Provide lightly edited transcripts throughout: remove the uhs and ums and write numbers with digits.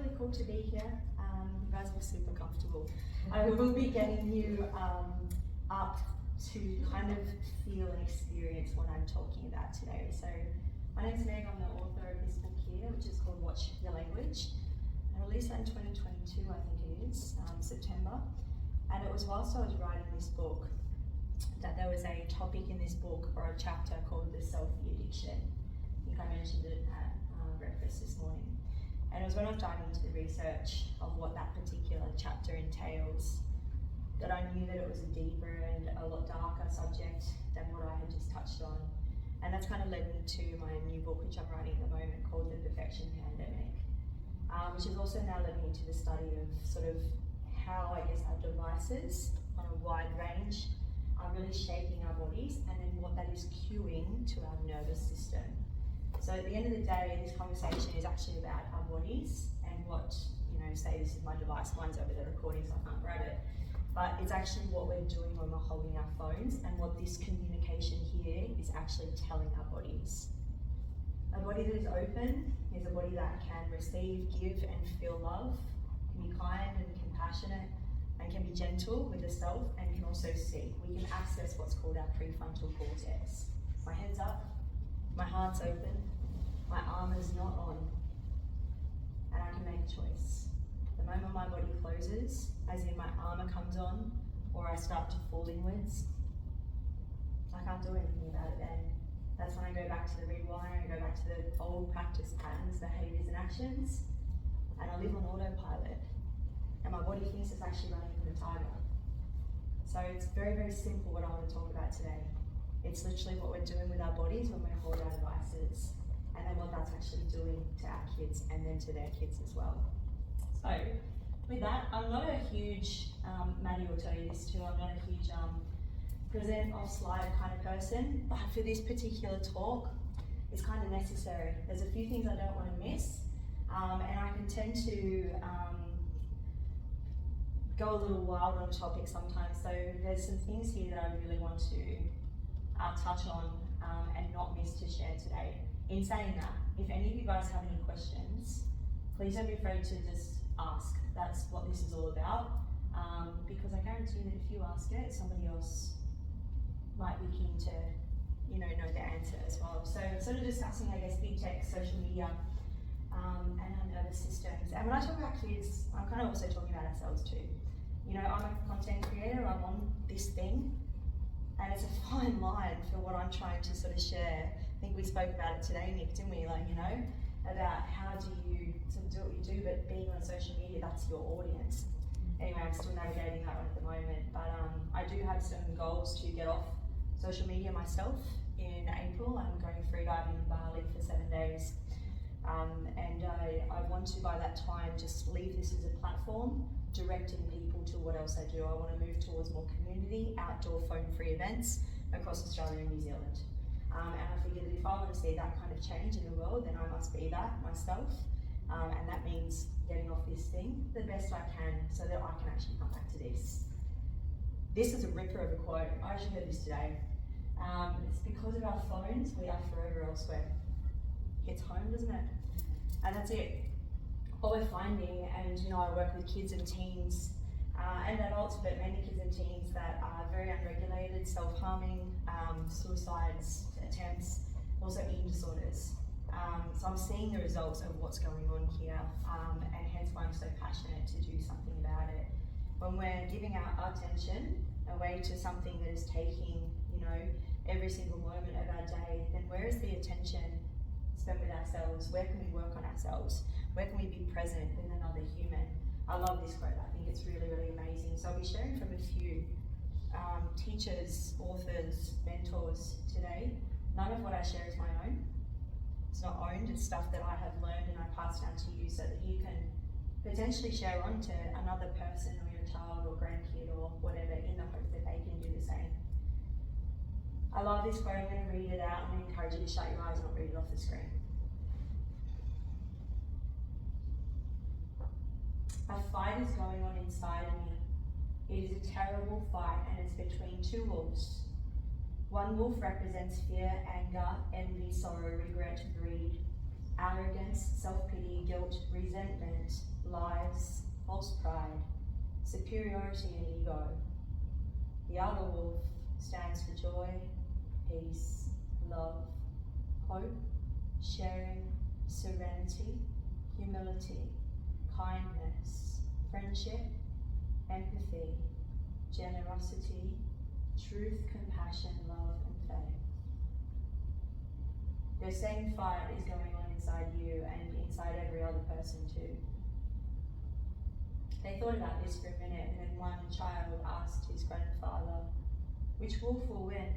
really cool to be here. You guys were super comfortable. I will be getting you up to kind of feel and experience what I'm talking about today. So my name's Meg, I'm the author of this book here, which is called Watch Your Language. I released that in 2022, I think it is, September. And it was whilst I was writing this book that there was a topic in this book or a chapter called the selfie addiction. I think I mentioned it at breakfast this morning. And it was when I was diving into the research of what that particular chapter entails that I knew that it was a deeper and a lot darker subject than what I had just touched on. And that's kind of led me to my new book, which I'm writing at the moment, called The Perfection Pandemic, which is also now led me into the study of sort of how, I guess, our devices on a wide range are really shaping our bodies, and then what that is cueing to our nervous system. So at the end of the day, this conversation is actually about our bodies and what, say this is my device, mine's over there recording so I can't grab it, but it's actually what we're doing when we're holding our phones and what this communication here is actually telling our bodies. A body that is open is a body that can receive, give and feel love, can be kind and compassionate, and can be gentle with the self, and can also see. We can access what's called our prefrontal cortex. My head's up, my heart's open, my armor's not on, and I can make a choice. The moment my body closes, as in my armor comes on, or I start to fall inwards, I can't do anything about it then. That's when I go back to the rewiring, I go back to the old practice patterns, behaviors and actions, and I live on autopilot. And my body thinks it's actually running from a tiger. So it's very, very simple what I want to talk about today. It's literally what we're doing with our bodies when we hold our devices, and then what that's actually doing to our kids and then to their kids as well. So with that, I'm not a huge, Maddie will tell you this too, I'm not a huge present off slide kind of person, but for this particular talk, it's kind of necessary. There's a few things I don't want to miss, and I can tend to go a little wild on topic sometimes. So there's some things here that I really want to touch on and not miss to share today. In saying that, if any of you guys have any questions, please don't be afraid to just ask. That's what this is all about, because I guarantee that if you ask it, somebody else might be keen to know the answer as well. So sort of discussing, I guess, big tech, social media, and our nervous systems. And when I talk about kids, I'm kind of also talking about ourselves too. I'm a content creator, I'm on this thing, and it's a fine line for what I'm trying to sort of share. I think we spoke about it today, Nick, didn't we? About how do you sort of do what you do, but being on social media, that's your audience. Anyway, I'm still navigating that one at the moment, but I do have some goals to get off social media myself. In April, I'm going freediving in Bali for 7 days. And I want to, by that time, just leave this as a platform, directing people to what else I do. I want to move towards more community, outdoor phone-free events across Australia and New Zealand. And I figured that if I want to see that kind of change in the world, then I must be that myself. And that means getting off this thing the best I can so that I can actually come back to this. This is a ripper of a quote. I actually heard this today. It's because of our phones, we are forever elsewhere. Hits home, doesn't it? And that's it. What we're finding, and I work with kids and teens and adults, but mainly kids and teens that are very unregulated, self-harming, suicides, attempts, also eating disorders. So I'm seeing the results of what's going on here, and hence why I'm so passionate to do something about it. When we're giving our attention away to something that is taking, every single moment of our day, then where is the attention spent with ourselves? Where can we work on ourselves? Where can we be present with another human? I love this quote. I think it's really, really amazing. So I'll be sharing from a few teachers, authors, mentors today. None of what I share is my own. It's not owned, it's stuff that I have learned and I pass down to you so that you can potentially share on to another person or your child or grandkid or whatever, in the hope that they can do the same. I love this quote. I'm going to read it out. I'm going to encourage you to shut your eyes and not read it off the screen. A fight is going on inside me. It is a terrible fight, and it's between two wolves. One wolf represents fear, anger, envy, sorrow, regret, greed. arrogance, self-pity, guilt, resentment, lies, false pride, superiority and ego. The other wolf stands for joy, peace, love, hope, sharing, serenity, humility, kindness, friendship, empathy, generosity, truth, compassion, love, and faith. The same fight is going on inside you and inside every other person too. They thought about this for a minute, and then one child asked his grandfather, "Which wolf will win?"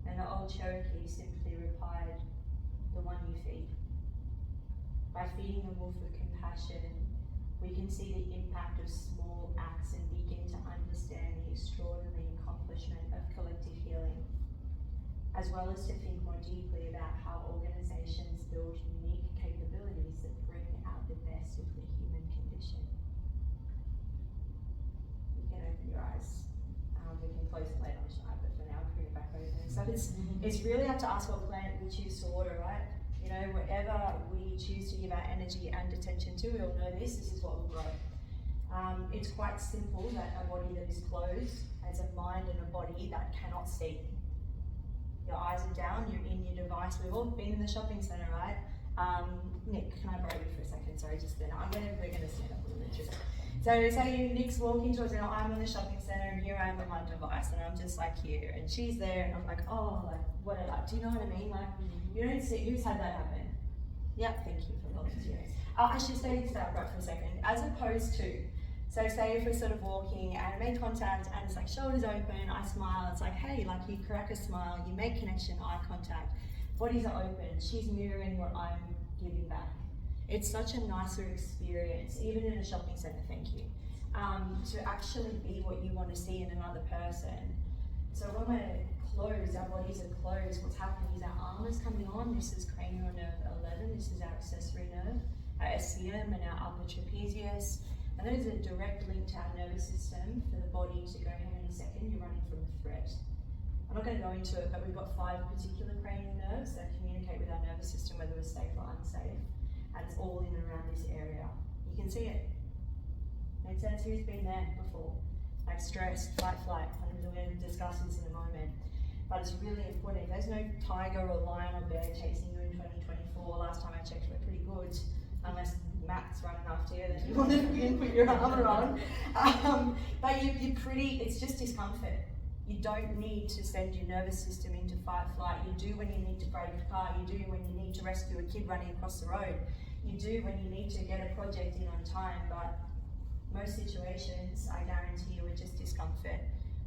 And the old Cherokee simply replied, "The one you feed." By feeding the wolf with compassion, we can see the impact of small acts and begin to understand the extraordinary accomplishment of collective healing, as well as to think more deeply about how organizations build unique capabilities that bring out the best of the human condition. You can open your eyes. We can close it later on tonight, but for now, I'll bring it back open. So it's really up to us what planet we choose to water, right? You know, whatever we choose to give our energy and attention to, we all know this is what will grow. It's quite simple that a body that is closed has a mind and a body that cannot see. Your eyes are down, you're in your device. We've all been in the shopping centre, right? Nick, can I borrow you for a second? Sorry, just then. We're gonna stand up a little bit. So say Nick's walking towards me, I'm in the shopping centre and here I am on my device and I'm just like here and she's there and I'm like, oh, like whatever. Do you know what I mean? Like, you don't see, who's had that happen? Yep, thank you for volunteering. I should say this up for a second. As opposed to, so say if we're sort of walking and I make contact and it's like shoulders open, I smile, it's like, hey, like you crack a smile, you make connection, eye contact, bodies are open, she's mirroring what I'm giving back. It's such a nicer experience, even in a shopping centre, thank you, to actually be what you want to see in another person. So when we're closed, our bodies are closed, what's happening is our arm is coming on, this is cranial nerve 11, this is our accessory nerve, our ischium and our upper trapezius, and those are a direct link to our nervous system for the body to go, hang on a second, you're running from a threat. I'm not going to go into it, but we've got 5 particular cranial nerves that communicate with our nervous system, whether we're safe or unsafe, and it's all in and around this area. You can see it. Make sense? Who's been there before? Like stress, fight, flight. I'm going to discuss this in a moment. But it's really important. There's no tiger or lion or bear chasing you in 2024. Last time I checked, we're pretty good. Unless Matt's running after you, then you want to put your armour on. But you're pretty, it's just discomfort. You don't need to send your nervous system into fight, flight. You do when you need to brake a car. You do when you need to rescue a kid running across the road. You do when you need to get a project in on time. But most situations, I guarantee you, are just discomfort.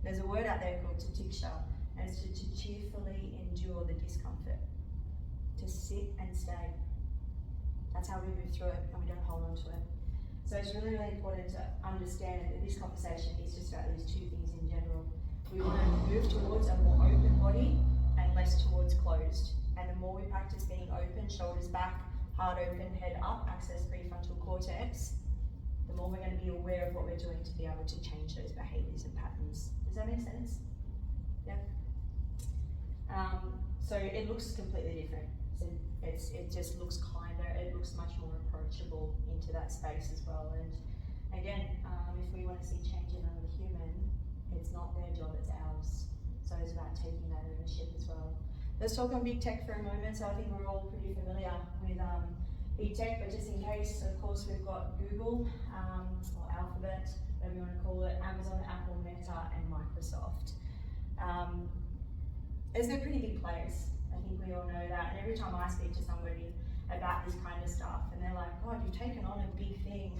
There's a word out there called tatiksha, and it's to cheerfully endure the discomfort. To sit and stay. That's how we move through it, and we don't hold on to it. So it's really, really important to understand that this conversation is just about these 2 things in general. We want to move towards a more open body and less towards closed. And the more we practice being open, shoulders back, heart open, head up, access prefrontal cortex, the more we're going to be aware of what we're doing to be able to change those behaviours and patterns. Does that make sense? Yeah. So it looks completely different. So it just looks kinder, it looks much more approachable into that space as well. And again, if we want to see change in another human, it's not their job, it's ours. So it's about taking that ownership as well. Let's talk on big tech for a moment. So I think we're all pretty familiar with big tech, but just in case, of course, we've got Google, or Alphabet, whatever you want to call it, Amazon, Apple, Meta, and Microsoft. They're pretty big players. I think we all know that. And every time I speak to somebody about this kind of stuff, and they're like, God, you've taken on a big thing.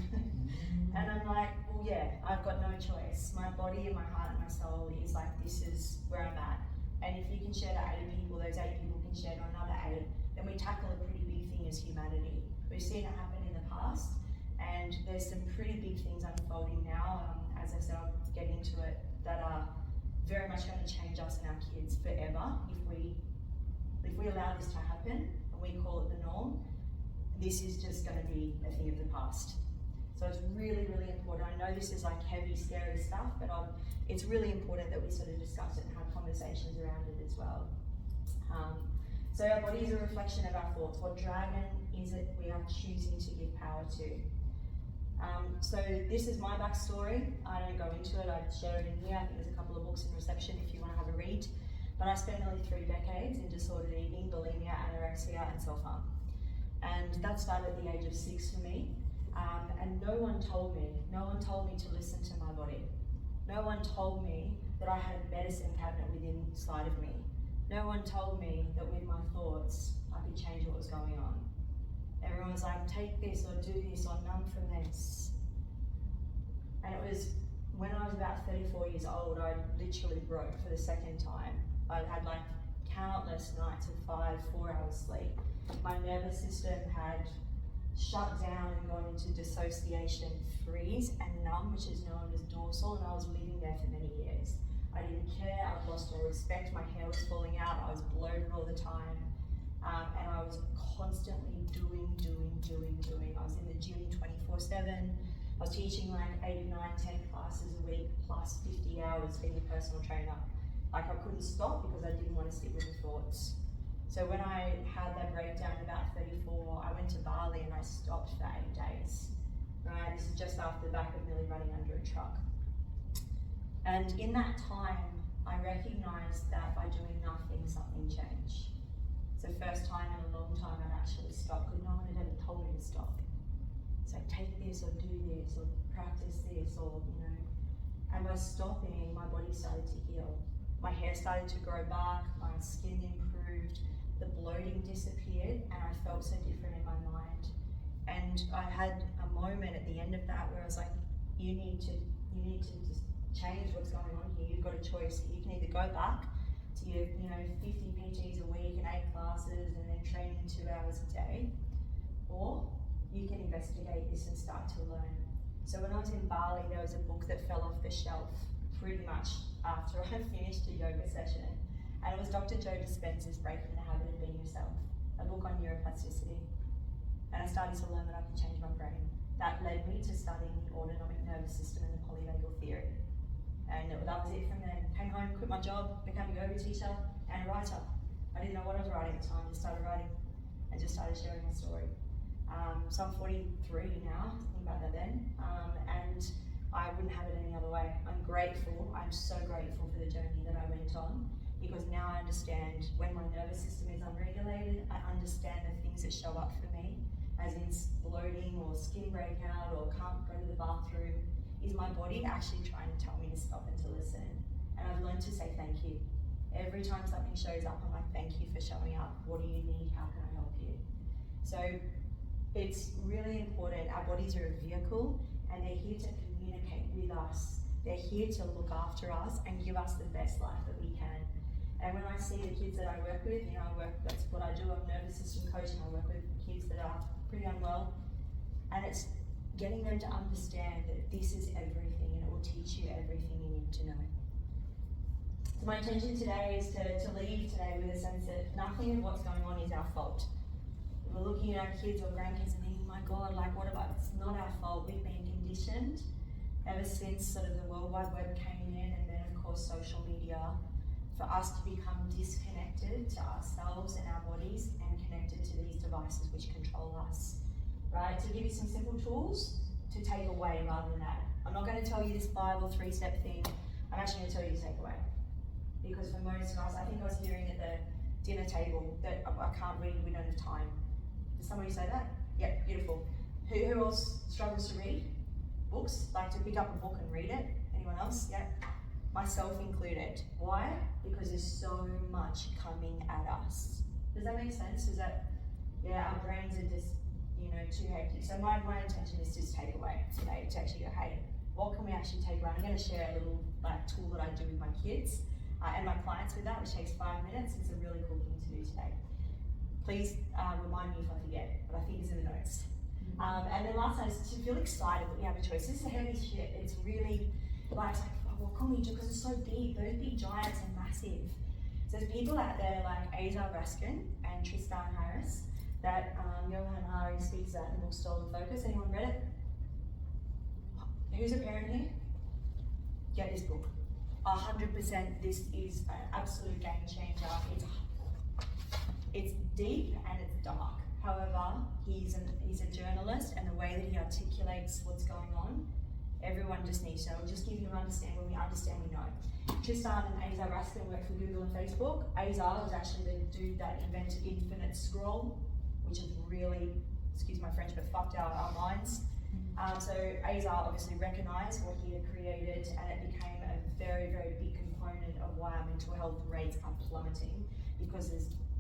And I'm like, well, yeah, I've got no choice. My body and my heart and my soul is like, this is where I'm at. And if you can share to 8 people, those 8 people can share to another 8, then we tackle a pretty big thing as humanity. We've seen it happen in the past, and there's some pretty big things unfolding now, as I said, I'll get into it, that are very much going to change us and our kids forever if we allow this to happen and we call it the norm. This is just going to be a thing of the past. So it's really, really important. I know this is like heavy, scary stuff, but it's really important that we sort of discuss it and have conversations around it as well. So our body is a reflection of our thoughts. What dragon is it we are choosing to give power to? So this is my backstory. I don't go into it, I share it in here. I think there's a couple of books in reception if you want to have a read. But I spent nearly 3 decades in disordered eating, bulimia, anorexia, and self-harm. And that started at the age of 6 for me. And no one told me to listen to my body. No one told me that I had a medicine cabinet within inside of me. No one told me that with my thoughts, I could change what was going on. Everyone was like, take this or do this or numb from this. And it was when I was about 34 years old, I literally broke for the second time. I'd had like countless nights of 4 hours sleep. My nervous system had shut down and gone into dissociation, freeze and numb, which is known as dorsal, and I was living there for many years. I didn't care, I'd lost all respect, my hair was falling out, I was bloated all the time, and I was constantly doing. I was in the gym 24/7, I was teaching like 8, 9, 10 classes a week, plus 50 hours being a personal trainer. Like I couldn't stop because I didn't want to sit with the thoughts. So when I had that breakdown about 34, I went to Bali and I stopped for 8 days. Right, this is just after the back of nearly running under a truck. And in that time, I recognized that by doing nothing, something changed. It's the first time in a long time I'd actually stopped, because no one had ever told me to stop. So take this or do this or practice this or, and by stopping, my body started to heal. My hair started to grow back, my skin improved, the bloating disappeared, and I felt so different in my mind. And I had a moment at the end of that where I was like, you need to just change what's going on here. You've got a choice. You can either go back to your 50 PTs a week and 8 classes and then training 2 hours a day, or you can investigate this and start to learn. So when I was in Bali, there was a book that fell off the shelf pretty much after I finished a yoga session, and it was Dr. Joe Dispenza's Breaking the Habit of Being Yourself, a book on neuroplasticity. And I started to learn that I can change my brain. That led me to studying the autonomic nervous system and the polyvagal theory. And that was it from then. Came home, quit my job, became a yoga teacher and a writer. I didn't know what I was writing at the time, just started writing and just started sharing my story. So I'm 43 now, think about that then, and I wouldn't have it any other way. I'm grateful, I'm so grateful for the journey that I went on, because now I understand when my nervous system is unregulated, I understand the things that show up for me, as in bloating or skin breakout or can't go to the bathroom. Is my body actually trying to tell me to stop and to listen? And I've learned to say thank you. Every time something shows up, I'm like, thank you for showing up. What do you need? How can I help you? So it's really important. Our bodies are a vehicle and they're here to communicate with us. They're here to look after us and give us the best life that we can. And when I see the kids that I work with, that's what I do. I'm nervous system coaching. I work with kids that are pretty unwell. And it's getting them to understand that this is everything and it will teach you everything you need to know. So my intention today is to leave today with a sense that nothing of what's going on is our fault. We're looking at our kids or grandkids and thinking, my God, what about, it's not our fault. We've been conditioned ever since sort of the World Wide Web came in, and then of course social media, for us to become disconnected to ourselves and our bodies and connected to these devices which control us. Right? To give you some simple tools to take away rather than add. I'm not going to tell you this 5 or 3-step thing. I'm actually going to tell you to take away. Because for most of us, I think I was hearing at the dinner table that I can't read, we don't have time. Did somebody say that? Yeah, beautiful. Who else struggles to read books? Like to pick up a book and read it? Anyone else? Yeah. Myself included. Why? Because there's so much coming at us. Does that make sense? Is that, our brains are just, too hectic. So my intention is just take away today, to actually go, hey, what can we actually take away? I'm going to share a little tool that I do with my kids and my clients with that, which takes 5 minutes. It's a really cool thing to do today. Please remind me if I forget, but I think it's in the notes. And then last night is to feel excited that we have a choice. This is heavy shit. It's really what can we do? Because it's so big. Those big giants are massive. So there's people out there like Azar Raskin and Tristan Harris that Johan Hari speaks at in the book Stolen Focus. Anyone read it? Who's a parent here? Get this book. 100%. This is an absolute game changer. it's deep and it's dark. However, he's a journalist, and the way that he articulates what's going on, everyone just needs to know. We'll just give you an understand. When we understand, we know. Tristan and Azar Raskin work for Google and Facebook. Azar was actually the dude that invented infinite scroll, which is really, excuse my French, but fucked our minds. So Azar obviously recognised what he had created, and it became a very, very big component of why our mental health rates are plummeting, because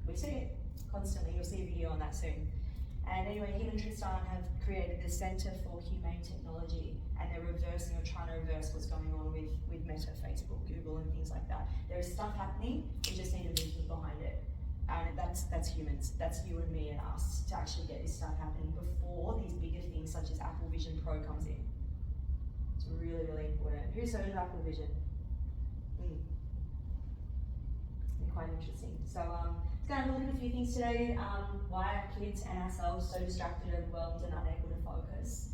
we see it constantly. You'll see a video on that soon. And anyway, him and Tristan have created the Centre for Humane Technology, and they're reversing or trying to reverse what's going on with Meta, Facebook, Google, and things like that. There is stuff happening, we just need a movement behind it. And that's humans, that's you and me and us, to actually get this stuff happening before these bigger things such as Apple Vision Pro comes in. It's really, really important. Who's heard of Apple Vision? It's quite interesting. So let's go and look at a few things today. Why are kids and ourselves so distracted, overwhelmed, and unable to focus?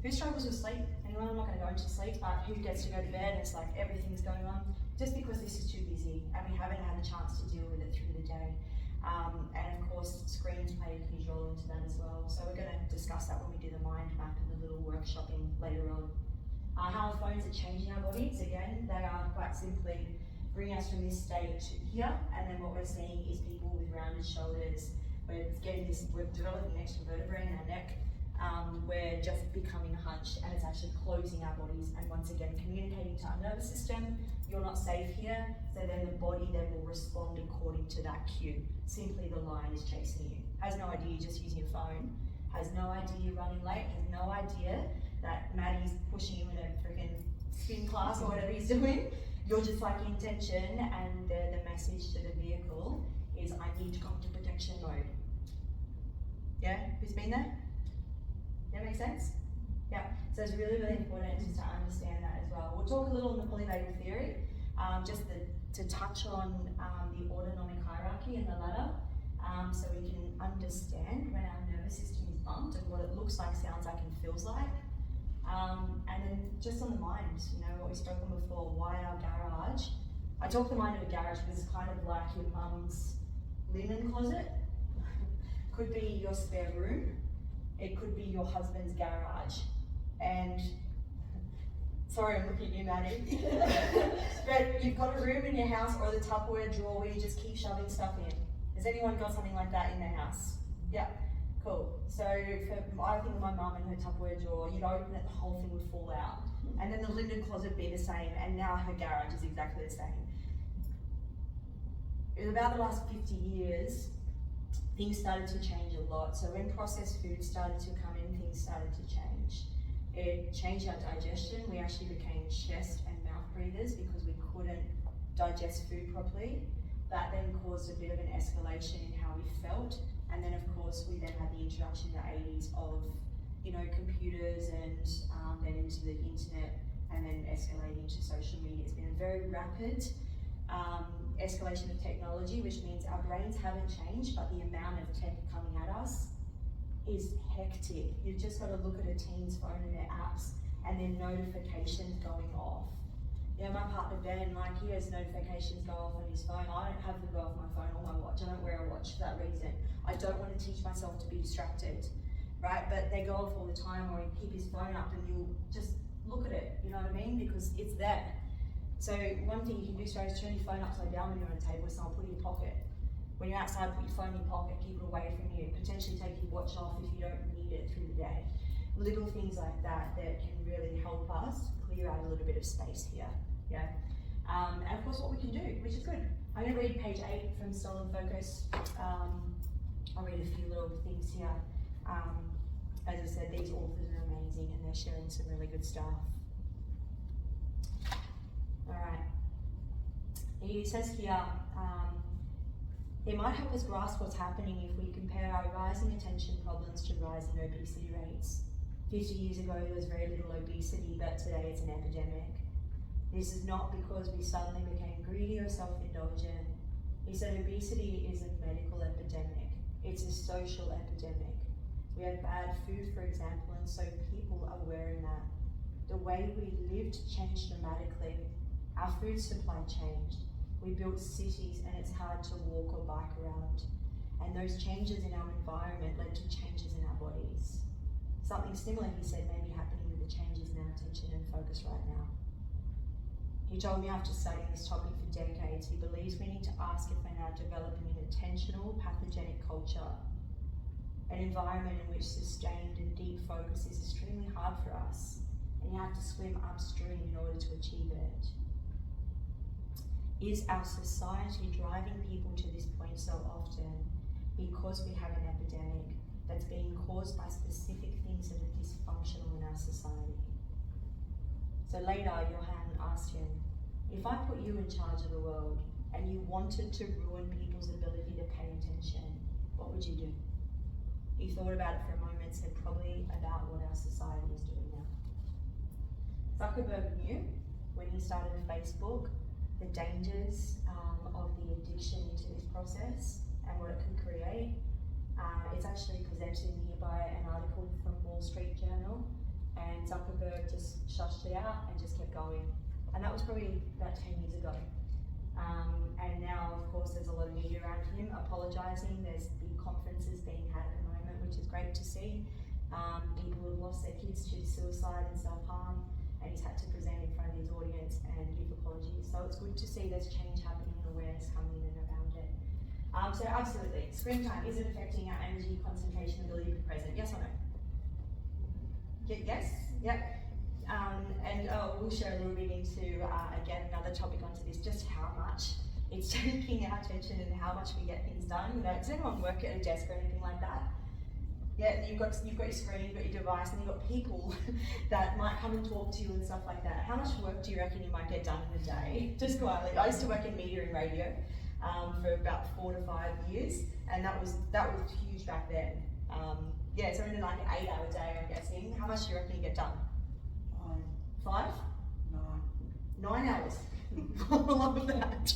Who struggles with sleep? Anyone? I'm not going to go into sleep, but who gets to go to bed and it's like everything's going on? Just because this is too busy and we haven't had a chance to deal with it through the day. And of course, screens play a huge role into that as well. So we're going to discuss that when we do the mind map and the little workshopping later on. How our phones are changing our bodies. Again, they are quite simply bringing us from this state to here, and then what we're seeing is people with rounded shoulders. We're developing an extra vertebrae in our neck. We're just becoming hunched, and it's actually closing our bodies, and once again communicating to our nervous system, you're not safe here, so then the body then will respond according to that cue. Simply the lion is chasing you. Has no idea you're just using your phone, has no idea you're running late, has no idea that Maddie's pushing you in a freaking spin class or whatever he's doing. You're just like in tension, and the message to the vehicle is, I need to go into protection mode. Yeah, who's been there? That makes sense? Yeah, so it's really, really important just to understand that as well. We'll talk a little on the polyvagal theory, just to touch on the autonomic hierarchy and the ladder, so we can understand when our nervous system is bumped and what it looks like, sounds like, and feels like. And then just on the mind, what we spoke on before, why our garage. I talk the mind of a garage because it's kind of like your mum's linen closet. Could be your spare room. It could be your husband's garage. And, sorry, I'm looking at you, Maddie. But you've got a room in your house or the Tupperware drawer where you just keep shoving stuff in. Has anyone got something like that in their house? Yeah, cool. So I think of my mum and her Tupperware drawer, you'd open it, the whole thing would fall out. And then the linen closet would be the same, and now her garage is exactly the same. In about the last 50 years, things started to change a lot. So when processed food started to come in, things started to change. It changed our digestion. We actually became chest and mouth breathers because we couldn't digest food properly. That then caused a bit of an escalation in how we felt. And then of course, we then had the introduction in the 80s of, computers and then into the internet, and then escalating to social media. It's been a very rapid escalation of technology, which means our brains haven't changed, but the amount of tech coming at us is hectic. You've just got to look at a teen's phone and their apps and their notifications going off. My partner Ben, he has notifications go off on his phone. I don't have them go off my phone or my watch. I don't wear a watch for that reason. I don't want to teach myself to be distracted, right? But they go off all the time, or he keep his phone up and you'll just look at it, you know what I mean? Because it's there. So one thing you can do straight is turn your phone upside down when you're on a table, so I'll put it in your pocket. When you're outside, put your phone in your pocket, keep it away from you. Potentially take your watch off if you don't need it through the day. Little things like that can really help us clear out a little bit of space here. Yeah. And of course what we can do, which is good. I'm going to read page 8 from Stolen Focus. I'll read a few little things here. As I said, these authors are amazing and they're sharing some really good stuff. Alright. He says here, it might help us grasp what's happening if we compare our rising attention problems to rising obesity rates. 50 years ago there was very little obesity, but today it's an epidemic. This is not because we suddenly became greedy or self-indulgent. He said obesity is a medical epidemic. It's a social epidemic. We have bad food, for example, and so people are wearing that. The way we lived changed dramatically. Our food supply changed. We built cities and it's hard to walk or bike around. And those changes in our environment led to changes in our bodies. Something similar, he said, may be happening with the changes in our attention and focus right now. He told me after studying this topic for decades, he believes we need to ask if we're now developing an intentional, pathogenic culture, an environment in which sustained and deep focus is extremely hard for us, and you have to swim upstream in order to achieve it. Is our society driving people to this point so often because we have an epidemic that's being caused by specific things that are dysfunctional in our society? So later, Johann asked him, if I put you in charge of the world and you wanted to ruin people's ability to pay attention, what would you do? He thought about it for a moment, said probably about what our society is doing now. Zuckerberg knew when he started Facebook the dangers of the addiction into this process and what it could create. It's actually presented here by an article from Wall Street Journal, and Zuckerberg just shushed it out and just kept going. And that was probably about 10 years ago. And now, of course, there's a lot of media around him apologising. There's big conferences being had at the moment, which is great to see. People who have lost their kids to suicide and self-harm, and he's had to present in front of his audience and give apologies. So it's good to see there's change happening and awareness coming in and around it. So absolutely, screen time, is it affecting our energy, concentration, ability to be present? Yes or no? Yes? Yep. And we'll share a little bit into, again, another topic onto this, just how much it's taking our attention and how much we get things done. You know, does anyone work at a desk or anything like that? Yeah, you've got your screen, you've got your device, and you've got people that might come and talk to you and stuff like that. How much work do you reckon you might get done in a day? Just quietly. I used to work in media and radio for about 4 to 5 years, and that was huge back then. Yeah, so in like an 8-hour day, I'm guessing. How much do you reckon you get done? 5? 9 hours. I love that.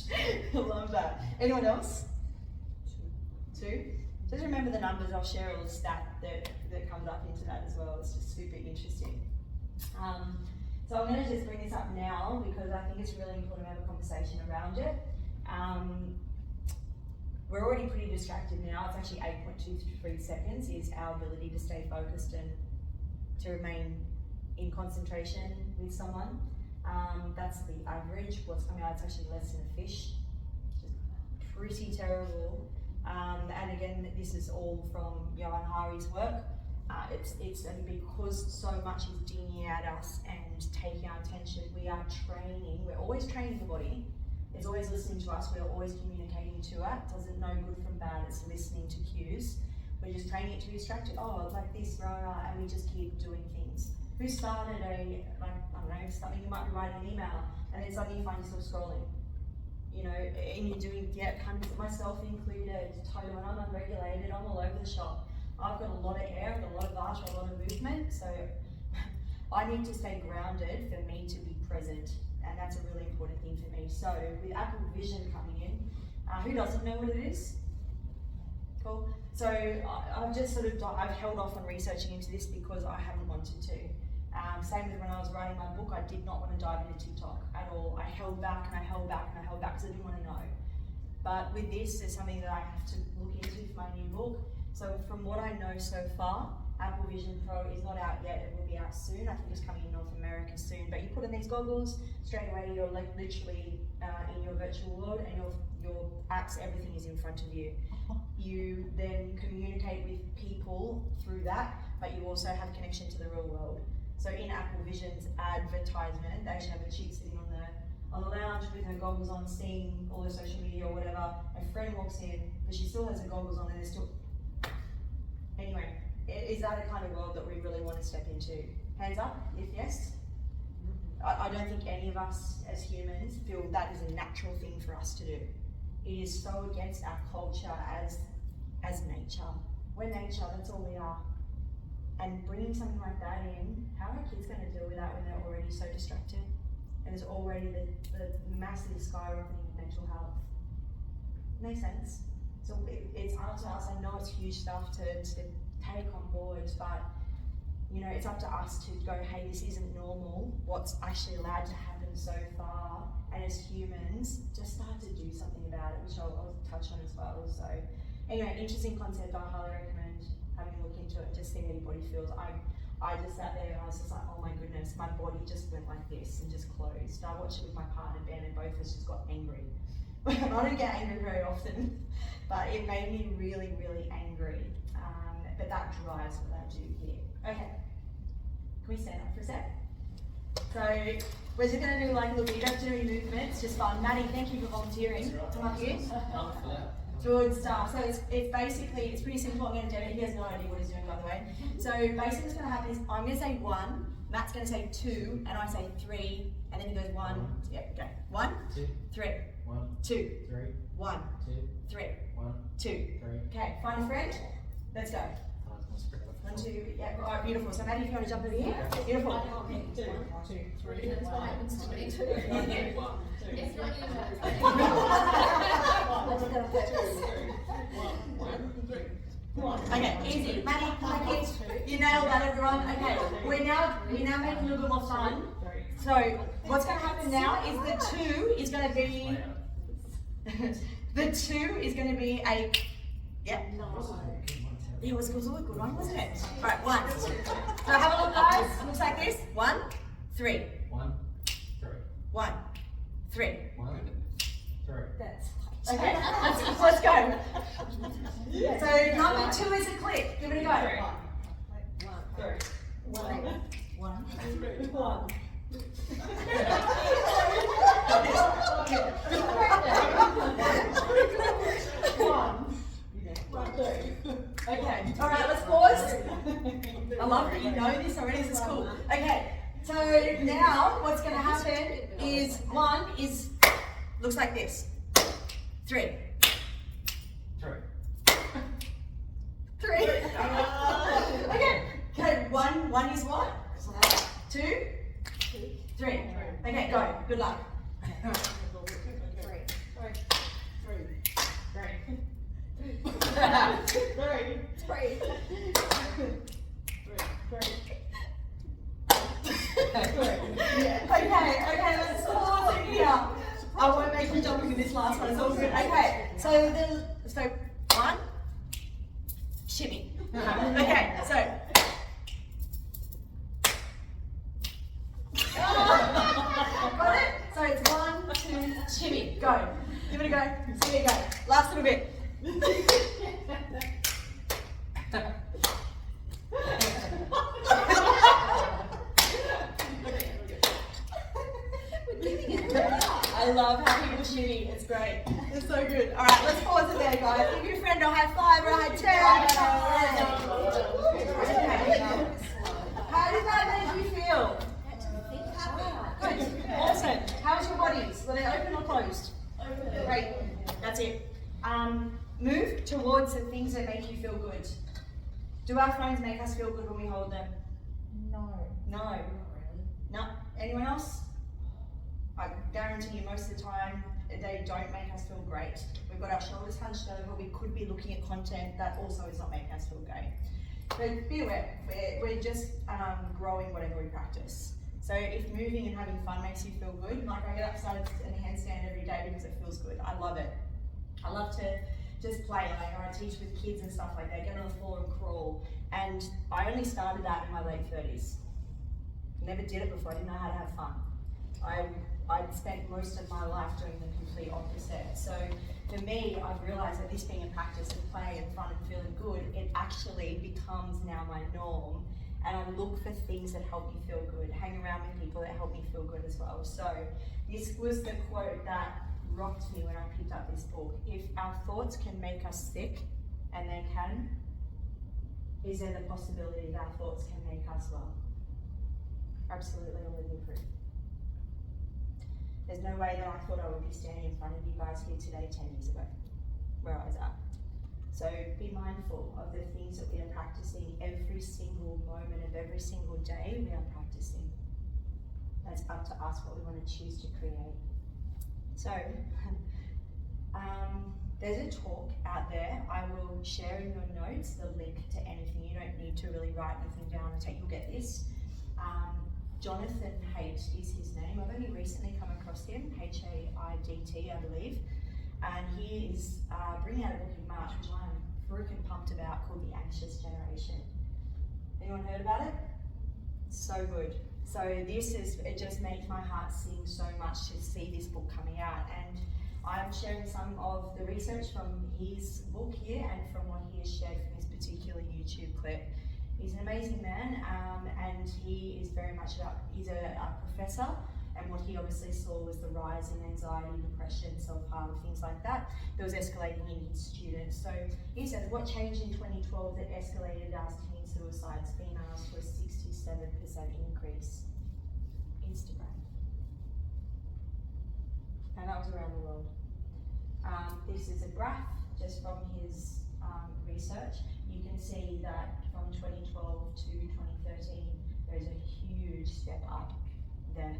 I love that. Anyone else? 2? Just remember the numbers. I'll share a little stat that comes up into that as well. It's just super interesting. So I'm going to just bring this up now because I think it's really important to have a conversation around it. We're already pretty distracted now. It's actually 8.23 seconds is our ability to stay focused and to remain in concentration with someone. That's the average. What's coming out, it's actually less than a fish. Just pretty terrible. And again, this is all from Johann Hari's work. It's because so much is dinging at us and taking our attention. We're always training the body. It's always listening to us, we're always communicating to it. Doesn't know good from bad, it's listening to cues. We're just training it to be distracted. Oh, like this, rah, and we just keep doing things. Who started something, you might be writing an email, and then suddenly you find yourself scrolling. You know, and you're doing, myself included, totally, when I'm unregulated, I'm all over the shop. I've got a lot of air, I've got a lot of vata, a lot of movement, so I need to stay grounded for me to be present, and that's a really important thing for me. So with Apple Vision coming in, who doesn't know what it is? Cool. So I've just I've held off on researching into this because I haven't wanted to. Same with when I was writing my book, I did not want to dive into TikTok at all. I held back and I held back and I held back because I didn't want to know. But with this, it's something that I have to look into for my new book. So from what I know so far, Apple Vision Pro is not out yet. It will be out soon. I think it's coming in North America soon. But you put in these goggles, straight away you're like literally in your virtual world, and your apps, everything is in front of you. You then communicate with people through that, but you also have connection to the real world. So in Apple Vision's advertisement, they actually have a chick sitting on the lounge with her goggles on, seeing all the social media or whatever. A friend walks in, but she still has her goggles on, and they're still. Anyway, is that a kind of world that we really want to step into? Hands up, if yes. I don't think any of us as humans feel that is a natural thing for us to do. It is so against our culture as nature. We're nature, that's all we are. And bringing something like that in, how are kids going to deal with that when they're already so distracted? And there's already the massive skyrocketing of mental health. Makes sense? So it's up to us. I know it's huge stuff to take on board, but you know, it's up to us to go, hey, this isn't normal. What's actually allowed to happen so far, and as humans, just start to do something about it, which I'll touch on as well. So anyway, interesting concept. I highly recommend having a look into it and just see how your body feels. I just sat there and I was just like, oh my goodness, my body just went like this and just closed. I watched it with my partner Ben and both of us just got angry. I don't get angry very often, but it made me really, really angry. But that drives what I do here. Okay, can we stand up for a sec? So we're just going to do like a little, you don't have to do any movements, just fun. Maddie, thank you for volunteering. Come up here. Good stuff. So it's basically, it's pretty simple. I'm going to do it. He has no idea what he's doing, by the way. So basically what's going to happen is I'm going to say 1, Matt's going to say 2, and I say 3, and then he goes 1. Yeah, go. 1, 2, 3. 1, 2, 3. 1, 2, 3. 1, 2, 3. Okay, find a friend. Let's go. 1, 2, yeah, all right, beautiful. So Maddie, if you want to jump over here, beautiful. 1, 2, 3. That's what happens to me too. 1, 2, 3. It's not you. 1, 2, 3. Okay, easy. Maddie, like it. You nailed that, everyone. Okay, we're now making a little bit more fun. So what's going to happen now is the 2 is going to be the 2 is going to be a It was a good one, wasn't it? Alright, 1. So have a look, guys. Looks like this. 1, 3. 1, 3. 1, 3. 1, 3. That's okay. Let's go. So number 2 is a click. Give it a go. 1, 3. 1, 1, 3. 1. Okay, alright, let's pause. I love that you know this already, this is cool. Okay, so now what's going to happen is 1 is, looks like this. 3. 3. 3. Okay, 1 is what? 2, 3. Okay, go. Good luck. 3. Okay, let's pause it here. I won't make you jumping in this last one, it's all good. Okay, so 1, shimmy. Okay, so. Got it? So it's 1, 2, shimmy, go. Give it a go, see it go. Last little bit. I love how people shimmy, it's great. It's so good. Alright, let's pause it there, guys. Give your friend a high 5 or a high 10. How did that make you feel? Good. Awesome. How's your bodies? Were they open or closed? Open. Great. That's it. Move towards the things that make you feel good. Do our phones make us feel good when we hold them? No. No. Not really. No. Anyone else? I guarantee you most of the time they don't make us feel great. We've got our shoulders hunched over, we could be looking at content that also is not making us feel great. But be aware, we're just growing whatever we practice. So if moving and having fun makes you feel good, like I get upstairs in a handstand every day because it feels good. I love it. I love to just play, like I teach with kids and stuff like that, get on the floor and crawl. And I only started that in my late 30s. Never did it before, I didn't know how to have fun. I'd spent most of my life doing the complete opposite. So for me, I've realized that this being a practice of play and fun and feeling good, it actually becomes now my norm. And I look for things that help me feel good, hang around with people that help me feel good as well. So this was the quote that rocked me when I picked up this book. If our thoughts can make us sick, and they can, is there the possibility that our thoughts can make us well? Absolutely, I'm living proof. There's no way that I thought I would be standing in front of you guys here today 10 years ago, where I was at. So be mindful of the things that we are practicing every single moment of every single day we are practicing. That's up to us what we want to choose to create. So, there's a talk out there. I will share in your notes the link to anything. You don't need to really write anything down. You'll get this. Jonathan Haidt is his name. I've only recently come across him, Haidt, I believe. And he is bringing out a book in March, which I am freaking pumped about, called The Anxious Generation. Anyone heard about it? So good. So it just makes my heart sing so much to see this book coming out. And I'm sharing some of the research from his book here and from what he has shared from this particular YouTube clip. He's an amazing man, and he is very much he's a professor, and what he obviously saw was the rise in anxiety, depression, self-harm, things like that was escalating in his students. So he says, what changed in 2012 that escalated as teen suicides? Females for a 67% increase. Instagram. And that was around the world. This is a graph just from his research. You can see that from 2012 to 2013, there's a huge step up there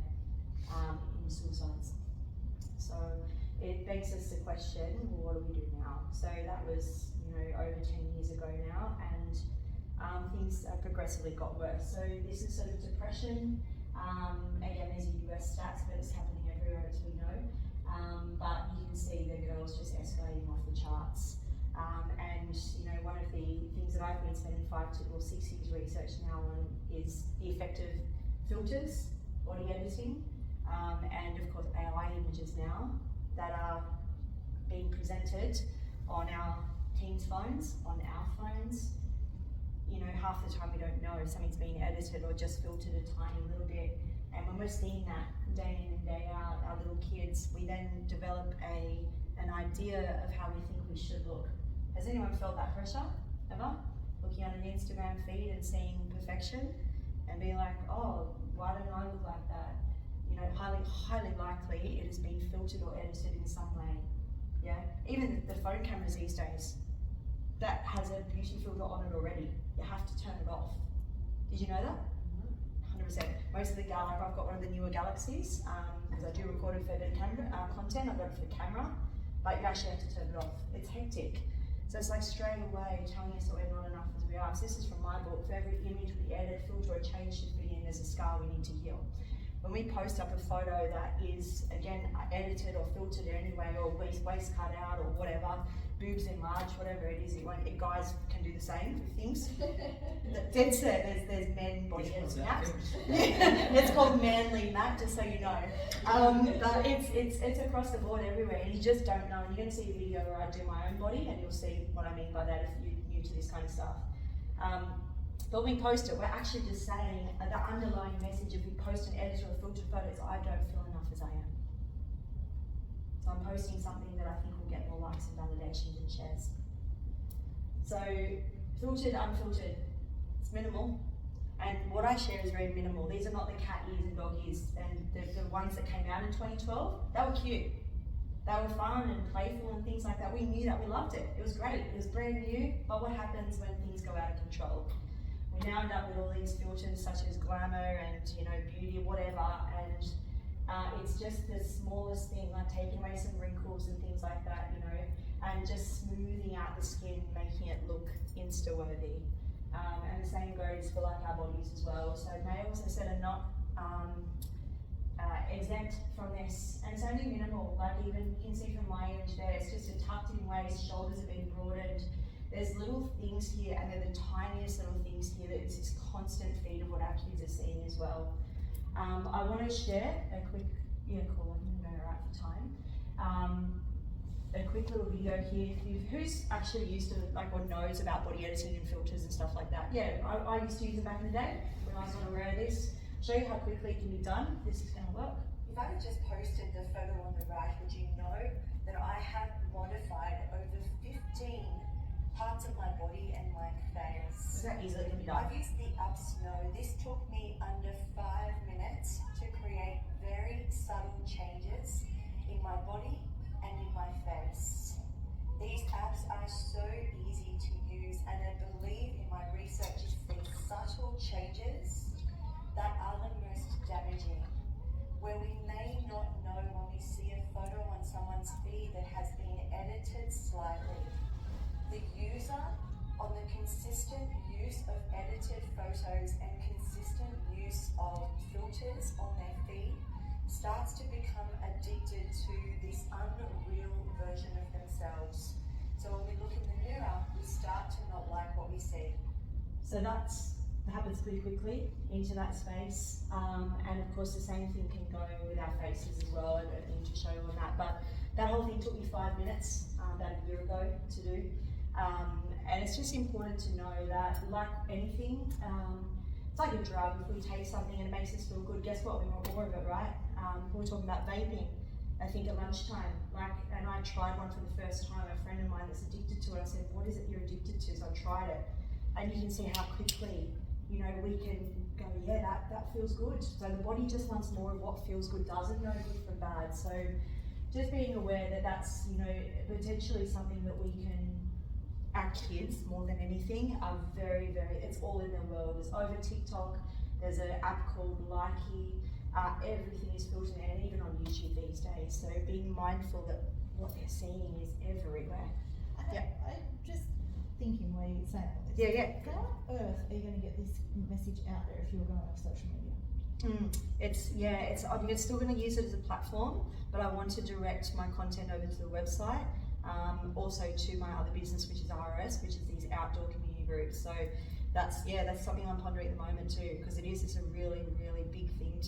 in suicides. So it begs us the question, well, what do we do now? So that was, over 10 years ago now, and things have progressively got worse. So this is sort of depression. Again, these are US stats, but it's happening everywhere, as we know. But you can see the girls just escalating off the charts. And one of the things that I've been spending 5 or 6 years research now on is the effect of filters, body editing, and of course AI images now that are being presented on our teens' phones, on our phones. Half the time we don't know if something's being edited or just filtered a tiny little bit. And when we're seeing that day in and day out, our little kids, we then develop an idea of how we think we should look. Has anyone felt that pressure ever? Looking on an Instagram feed and seeing perfection and being like, oh, why don't I look like that? Highly likely it has been filtered or edited in some way. Yeah, even the phone cameras these days, that has a beauty filter on it already. You have to turn it off. Did you know that? 100%. Most of the I've got one of the newer Galaxies, because I do record a fair bit of content. I've got it for the camera, but you actually have to turn it off. It's hectic. So it's like straight away telling us that we're not enough as we are. So this is from my book. For every image we edit, filter, or change to fit in, there's a scar we need to heal. When we post up a photo that is, again, edited or filtered in any way, or waist cut out or whatever, boobs enlarged, whatever it is, guys can do the same with things. Dead set, there's men body editing apps. It's called Manly Matt, just so you know. But it's across the board everywhere, and you just don't know. And you're going to see a video where I do my own body, and you'll see what I mean by that if you're new to this kind of stuff. But when we post it, we're actually just saying the underlying message. If we post an edit or a filtered photo, is I don't feel enough as I am. So I'm posting something that I think will get more likes and validations and shares. So filtered, unfiltered, it's minimal. And what I share is very minimal. These are not the cat ears and dog ears, and the ones that came out in 2012, they were cute. They were fun and playful and things like that. We knew that, we loved it. It was great, it was brand new, but what happens when things go out of control? We now end up with all these filters such as glamour and beauty, whatever, and it's just the smallest thing, like taking away some wrinkles and things like that, and just smoothing out the skin, making it look Insta-worthy. And the same goes for like our bodies as well. So males, I said, are not exempt from this, and it's only minimal. Like even you can see from my image there, it's just a tucked in waist, shoulders have been broadened. There's little things here, and they're the tiniest little things here that is this constant feed of what our kids are seeing as well. I want to share a quick, cool, I'm going to go right for time. A quick little video here. Who's actually used to, or knows about body editing and filters and stuff like that? Yeah, I used to use them back in the day when I was not aware of this. Show you how quickly it can be done. This is going to work. If I had just posted the photo on the right, would you know that I have modified over 15 parts of my body and my face? Is that easily can be done? I've used the Up Snow. This took me under 5 minutes to create very subtle changes in my body and in my face. These apps are so easy to use, and I believe in my research it's these subtle changes that are the most damaging, where we may not know when we see a photo on someone's feed that has been edited slightly. The user, on the consistent use of edited photos and consistent use of filters on their feed starts to become addicted to this unreal version of themselves. So when we look in the mirror, we start to not like what we see. So that happens pretty quickly into that space, and of course the same thing can go with our faces as well. I don't need to show you on that, but that whole thing took me 5 minutes about a year ago to do, and it's just important to know that, like anything, it's like a drug. If we take something and it makes us feel good, guess what? We want more of it, right? We were talking about vaping, I think at lunchtime, and I tried one for the first time. A friend of mine that's addicted to it, I said, what is it you're addicted to? So I tried it, and you can see how quickly, we can go, yeah, that feels good. So the body just wants more of what feels good, doesn't know good from bad. So just being aware that that's, potentially something that we can, our kids more than anything are very, very, it's all in their world. It's over TikTok, there's an app called Likey, everything is filtered in, and even on YouTube these days. So being mindful that what they're seeing is everywhere. I'm just thinking while you're saying all this. Yeah. How on earth are you going to get this message out there if you're going on social media? I'm still going to use it as a platform, but I want to direct my content over to the website, also to my other business, which is RS, which is these outdoor community groups. So that's something I'm pondering at the moment too, because it's a really, really big thing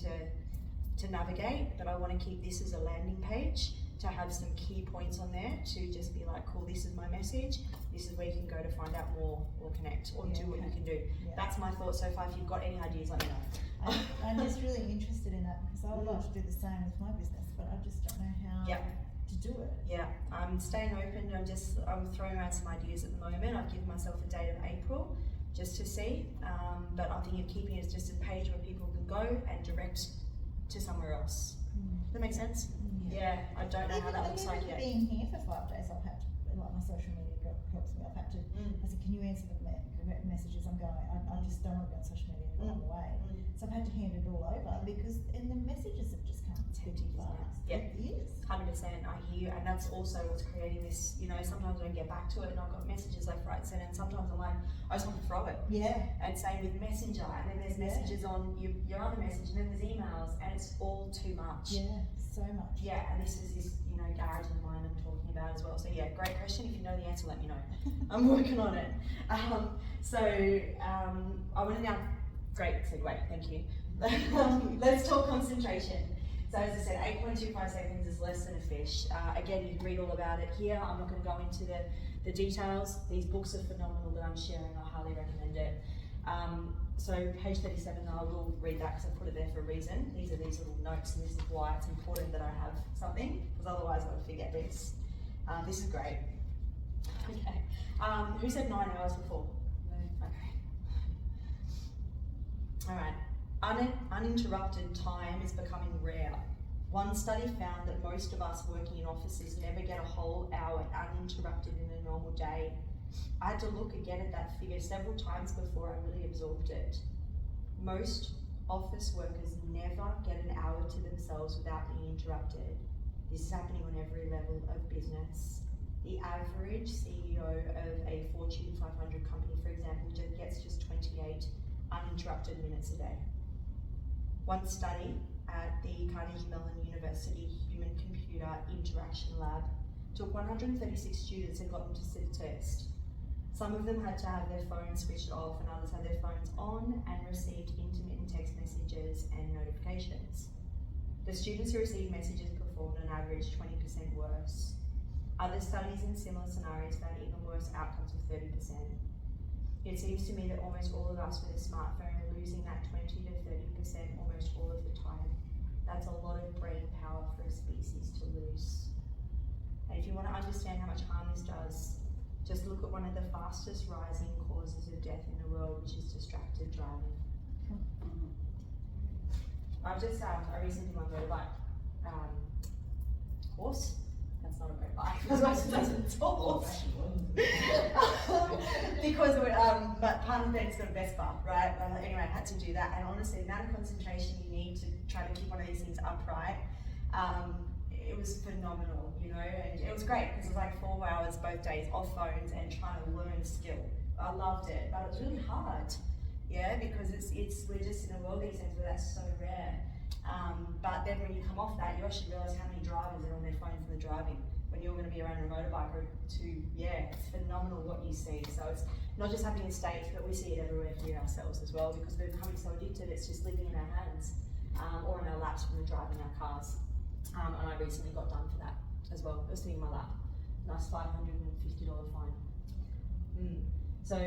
to navigate. But I want to keep this as a landing page, to have some key points on there, to just be like, cool, this is my message, this is where you can go to find out more or connect or do what you can do. Yeah. That's my thought so far. If you've got any ideas, let me know. I'm just really interested in that, because I would like to do the same with my business, but I just don't know how to do it. Yeah, I'm staying open. I'm throwing around some ideas at the moment. I've given myself a date of April just to see, but I'm thinking of keeping it as just a page where people can go and direct to somewhere else. Does that make sense? Yeah, I don't know how that looks like yet. Being here for 5 days, I've had to, like, my social media helps me. I've had to, I said, can you answer the messages? I'm going, I just don't want to be on social media along the way. So I've had to hand it all over, because, and the messages have just come pretty fast. Yeah, it is. 100%, I hear you, and that's also what's creating this, sometimes I don't get back to it, and I've got messages left, right, center, and sometimes I'm like, I just want to throw it. Yeah. And same with Messenger, and then there's messages on your other message, and then there's emails, and it's all too much. Yeah, so much. Yeah, and this is this, garage in mind I'm talking about as well. So yeah, great question. If you know the answer, let me know. I'm working on it. I want to now, great segue, thank you. Let's talk concentration. So as I said, 8.25 seconds is less than a fish. Again, you can read all about it here. I'm not going to go into the details. These books are phenomenal that I'm sharing. I highly recommend it. So page 37, I will read that because I put it there for a reason. These are these little notes, and this is why it's important that I have something, because otherwise I would forget this. This is great. Okay. Who said 9 hours before? No. Okay. All right. Uninterrupted time is becoming rare. One study found that most of us working in offices never get a whole hour uninterrupted in a normal day. I had to look again at that figure several times before I really absorbed it. Most office workers never get an hour to themselves without being interrupted. This is happening on every level of business. The average CEO of a Fortune 500 company, for example, gets just 28 uninterrupted minutes a day. One study at the Carnegie Mellon University Human Computer Interaction Lab took 136 students and got them to sit a test. Some of them had to have their phones switched off, and others had their phones on and received intermittent text messages and notifications. The students who received messages performed on average 20% worse. Other studies in similar scenarios found even worse outcomes of 30%. It seems to me that almost all of us with a smartphone are losing that 20 to 30% almost all of the time. That's a lot of brain power for a species to lose. And if you want to understand how much harm this does, just look at one of the fastest rising causes of death in the world, which is distracted driving. I've just, I recently did my motorbike course. That's not a great bike. That's doesn't talk. Because but part of it's got a Vespa, right? Anyway, I had to do that, and honestly, the amount of concentration you need to try to keep one of these things upright, it was phenomenal, and it was great because it was like 4 hours both days off phones and trying to learn skill. I loved it, but it was really hard. yeah, because we're just in a world these days where that's so rare. But then when you come off that, you actually realise how many drivers are on their phone for the driving. When you're going to be around a motorbike or two, yeah, it's phenomenal what you see. So it's not just happening in States, but we see it everywhere here ourselves as well, because we're becoming so addicted, it's just living in our hands or in our laps when we're driving our cars. And I recently got done for that as well. It was sitting in my lap. Nice $550 fine. So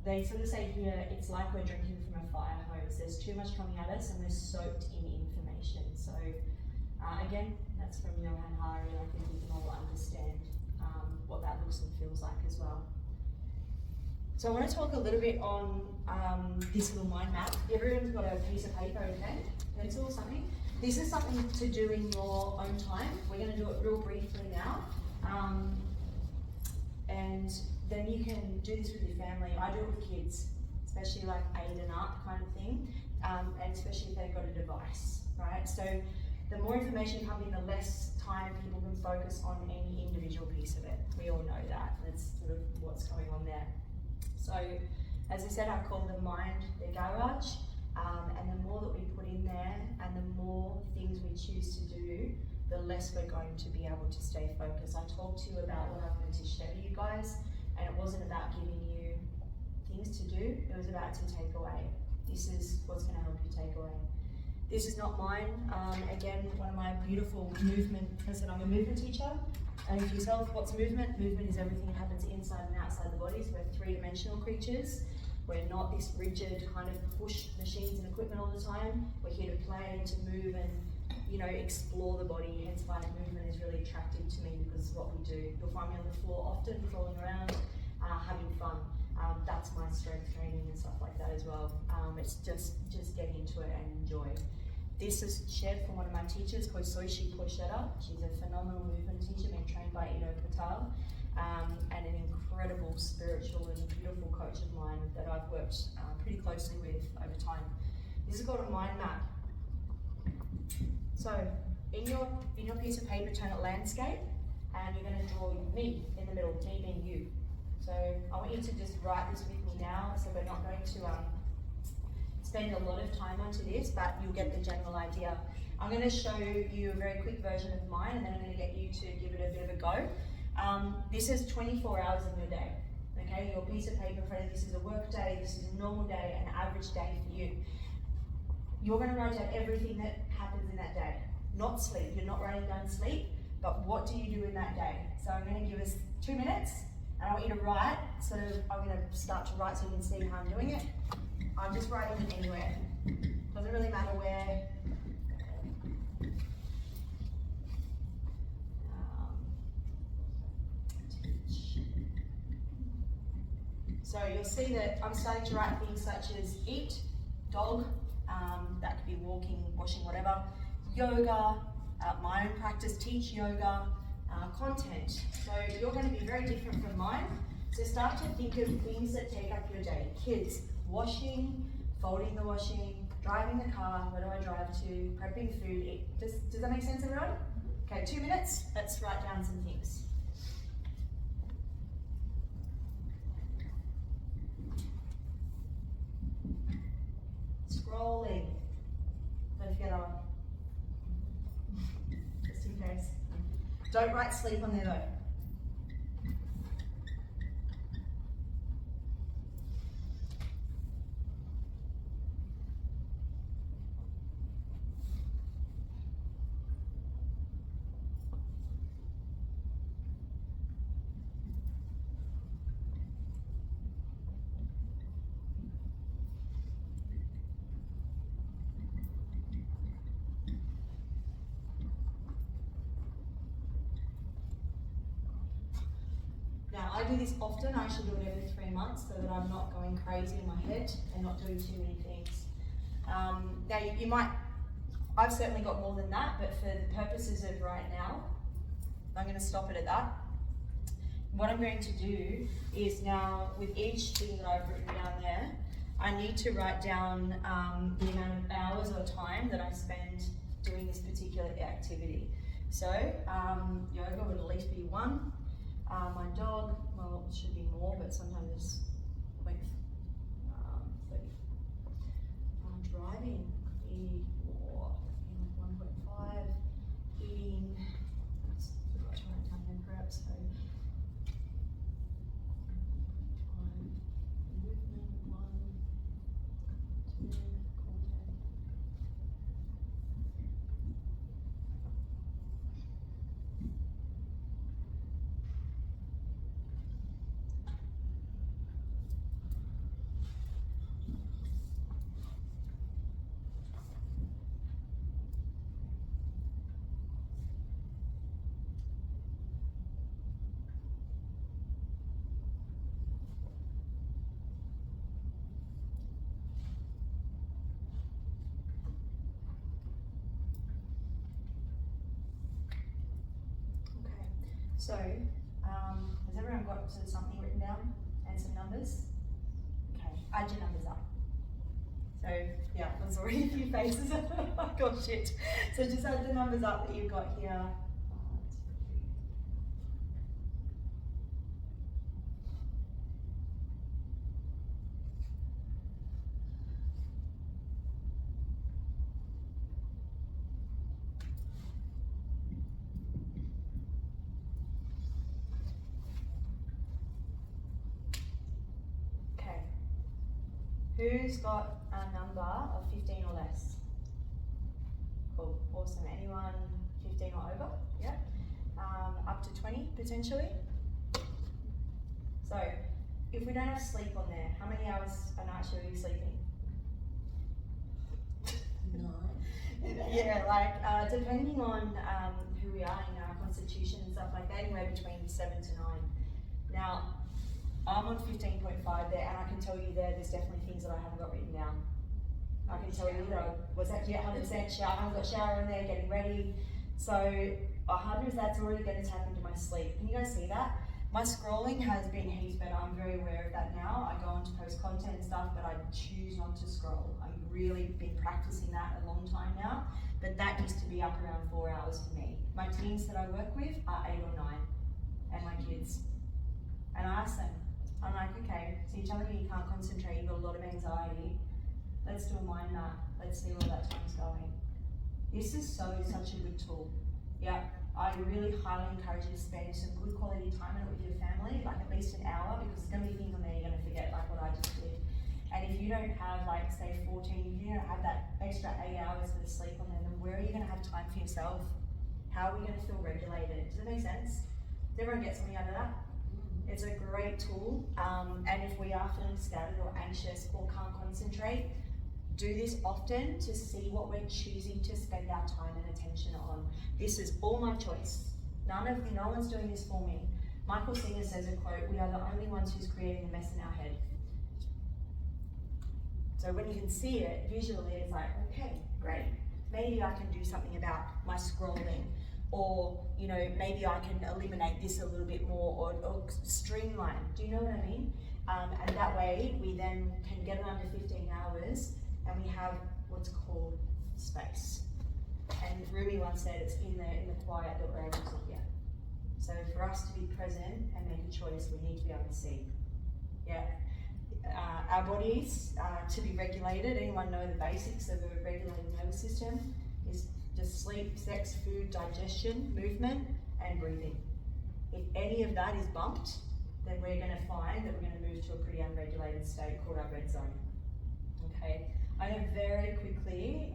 they sort of say here, it's like we're drinking from a fire hose. There's too much coming at us and we're soaked in information. So again, that's from Johan Hari, and I think we can all understand what that looks and feels like as well. So I want to talk a little bit on this little mind map. Everyone's got a piece of paper and pen, pencil or something. This is something to do in your own time. We're going to do it real briefly now. And then you can do this with your family. I do it with kids, especially like 8 and up kind of thing, and especially if they've got a device, right? So the more information comes in, the less time people can focus on any individual piece of it. We all know that. That's sort of what's going on there. So as I said, I call the mind the garage, and the more that we put in there and the more things we choose to do, the less we're going to be able to stay focused. I talked to you about what I'm going to share to you guys, and it wasn't about giving you things to do, it was about to take away. This is what's going to help you take away. This is not mine. Again, one of my beautiful movement, I said I'm a movement teacher. And if yourself, what's movement? Movement is everything that happens inside and outside the bodies. We're three-dimensional creatures. We're not this rigid kind of push machines and equipment all the time. We're here to play and to move and, you know, explore the body. Hence why movement is really attractive to me, because it's what we do. You'll find me on the floor often, crawling around, having fun. That's my strength training and stuff like that as well. It's just get into it and enjoy. This is shared from one of my teachers called Soishi Porchetta. She's a phenomenal movement teacher, been trained by Ido Patel, and an incredible spiritual and beautiful coach of mine that I've worked pretty closely with over time. This is called a mind map. So in your piece of paper, turn it landscape, and you're going to draw me in the middle, me being you. So I want you to just write this with me now, so we're not going to spend a lot of time onto this, but you'll get the general idea. I'm going to show you a very quick version of mine, and then I'm going to get you to give it a bit of a go. This is 24 hours in your day. Okay, your piece of paper in front of you, this is a work day, this is a normal day, an average day for you. You're going to write down everything that happens in that day. Not sleep, you're not writing down sleep, but what do you do in that day? So I'm going to give us 2 minutes, and I want you to write, I'm going to start to write so you can see how I'm doing it. I'm just writing it anywhere. Doesn't really matter where. So you'll see that I'm starting to write things such as eat, dog, that could be walking, washing, whatever, yoga, my own practice, teach yoga, content. So you're going to be very different from mine. So start to think of things that take up your day. Kids, washing, folding the washing, driving the car, where do I drive to, prepping food. Does that make sense, everyone? Okay, 2 minutes, let's write down some things. Scrolling. Don't forget on. Just in case. Don't write sleep on there though. Now, I do this often. I actually do it every 3 months so that I'm not going crazy in my head and not doing too many things. Now, you might, I've certainly got more than that, but for the purposes of right now, I'm going to stop it at that. What I'm going to do is now, with each thing that I've written down there, I need to write down the amount of hours or time that I spend doing this particular activity. So, yoga would at least be 1. My dog, well, it should be more, but sometimes it's like 30. So, has everyone got something written down and some numbers? Okay, add your numbers up. So, yeah, there's already a few faces. Oh my gosh, shit. So just add the numbers up that you've got here. Okay. Who's got a number of 15 or less? Cool, awesome. Anyone 15 or over? Yep. Up to 20 potentially. So, if we don't have sleep on there, how many hours a night should we be sleeping? 9. Yeah, like depending on who we are in our constitution and stuff like that, anywhere between 7 to 9. Now, I'm on 15.5 there, and I can tell you there's definitely things that I haven't got written down. I can tell you that I was actually 100% shower, I haven't got shower in there, getting ready. So 100 that's already going to tap into my sleep. Can you guys see that? My scrolling has been heaps better. I'm very aware of that now. I go on to post content and stuff, but I choose not to scroll. I've really been practicing that a long time now, but that used to be up around 4 hours for me. My teens that I work with are 8 or 9, and my kids. And I ask them, I'm like, okay, so you're telling me you can't concentrate, you've got a lot of anxiety. Let's do a mind map. Let's see where that time's going. This is such a good tool. Yeah, I really highly encourage you to spend some good quality time in it with your family, like at least an hour, because there's going to be things on there you're going to forget, like what I just did. And if you don't have, like, say 14, if you don't have that extra 8 hours for the sleep on there, then where are you going to have time for yourself? How are we going to feel regulated? Does it make sense? Does everyone get something out of that? It's a great tool, and if we are feeling scattered or anxious or can't concentrate, do this often to see what we're choosing to spend our time and attention on. This is all my choice. No one's doing this for me. Michael Singer says a quote, "We are the only ones who's creating the mess in our head." So when you can see it visually, it's like, okay, great. Maybe I can do something about my scrolling, or maybe I can eliminate this a little bit more, or streamline. Do you know what I mean? And that way we then can get it under 15 hours and we have what's called space. And Rumi once said it's in the quiet that we're able to hear. So for us to be present and make a choice, we need to be able to see. Yeah. Our bodies to be regulated. Anyone know the basics of a regulated nervous system? Is just sleep, sex, food, digestion, movement, and breathing. If any of that is bumped, then we're going to find that we're going to move to a pretty unregulated state called our red zone. Okay, I know very quickly,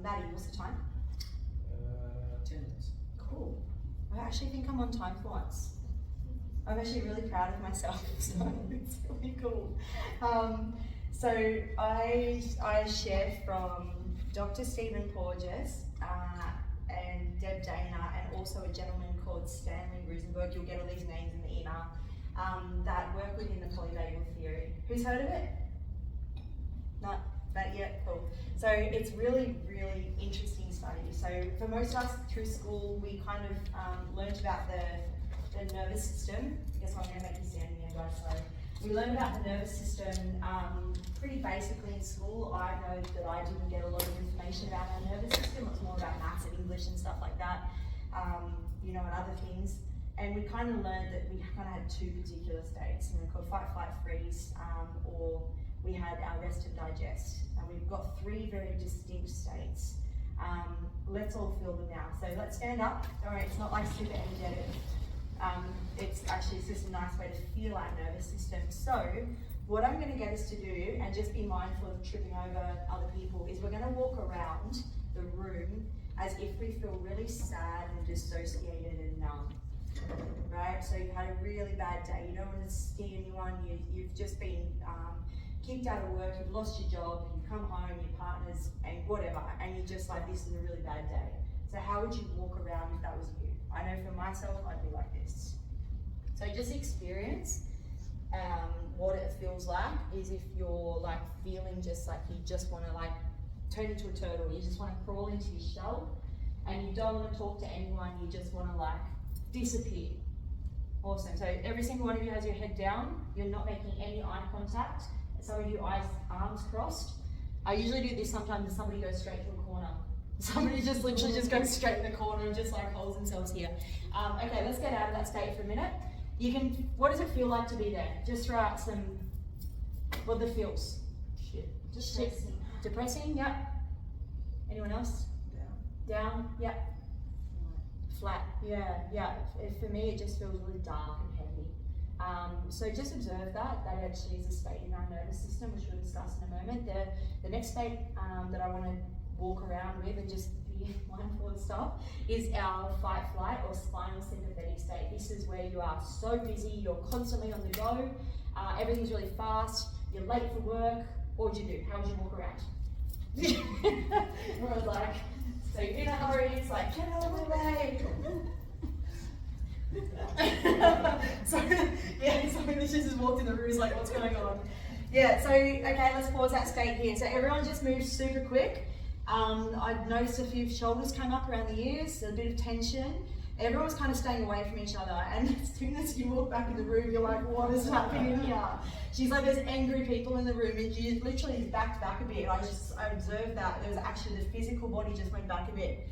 Maddie, what's the time? 10 minutes. Cool. I actually think I'm on time for once. I'm actually really proud of myself, so it's really cool. So I share from Dr. Stephen Porges and Deb Dana, and also a gentleman called Stanley Rosenberg. You'll get all these names in the email, that work within the polyvagal theory. Who's heard of it? Not yet? Cool. So it's really, really interesting study. So for most of us through school, we kind of learned about the nervous system. I guess I'm going to make you stand here, guys. So we learned about the nervous system pretty basically in school. I know that I didn't get a lot of information about our nervous system. It was more about maths and English and stuff like that, and other things. And we kind of learned that we kind of had two particular states, called fight, flight, freeze, or we had our rest and digest. And we've got three very distinct states. Let's all feel them now. So let's stand up. All right, it's not like super energetic. It's just a nice way to feel our nervous system. So what I'm going to get us to do, and just be mindful of tripping over other people, is we're going to walk around the room as if we feel really sad and dissociated and numb. Right? So you've had a really bad day. You don't want to see anyone. You've just been kicked out of work. You've lost your job. You've come home. Your partner's and whatever, and you're just like, this is a really bad day. So how would you walk around if that was you? I know for myself, I'd be like this. So just experience what it feels like is if you're like feeling just like you just want to like turn into a turtle. You just want to crawl into your shell, and you don't want to talk to anyone. You just want to like disappear. Awesome. So every single one of you has your head down. You're not making any eye contact. Some of you arms crossed. I usually do this sometimes and somebody goes straight to a corner. Somebody just literally just goes straight in the corner and just like holds themselves here. Okay, let's get out of that state for a minute. You can, what does it feel like to be there? Just throw out some, what are the feels? Shit. Just depressing. Depressing, yep. Anyone else? Down, yep. Flat, yeah. For me, it just feels really dark and heavy. So just observe that actually is a state in our nervous system, which we'll discuss in a moment. The next state that I want to walk around with and just be mindful of stuff is our fight, flight or spinal sympathetic state. This is where you are so busy, you're constantly on the go, everything's really fast, you're late for work. What would you do? How would you walk around? Everyone's like, so you're in a hurry, it's like, get out of my way. So this just walked in the room, like, what's going on? Yeah, so, okay, let's pause that state here. So everyone just moves super quick. I've noticed a few shoulders come up around the ears, a bit of tension. Everyone's kind of staying away from each other, and as soon as you walk back in the room, you're like, what is happening here? She's like, there's angry people in the room, and she literally is backed back a bit. I observed that. There was actually the physical body just went back a bit.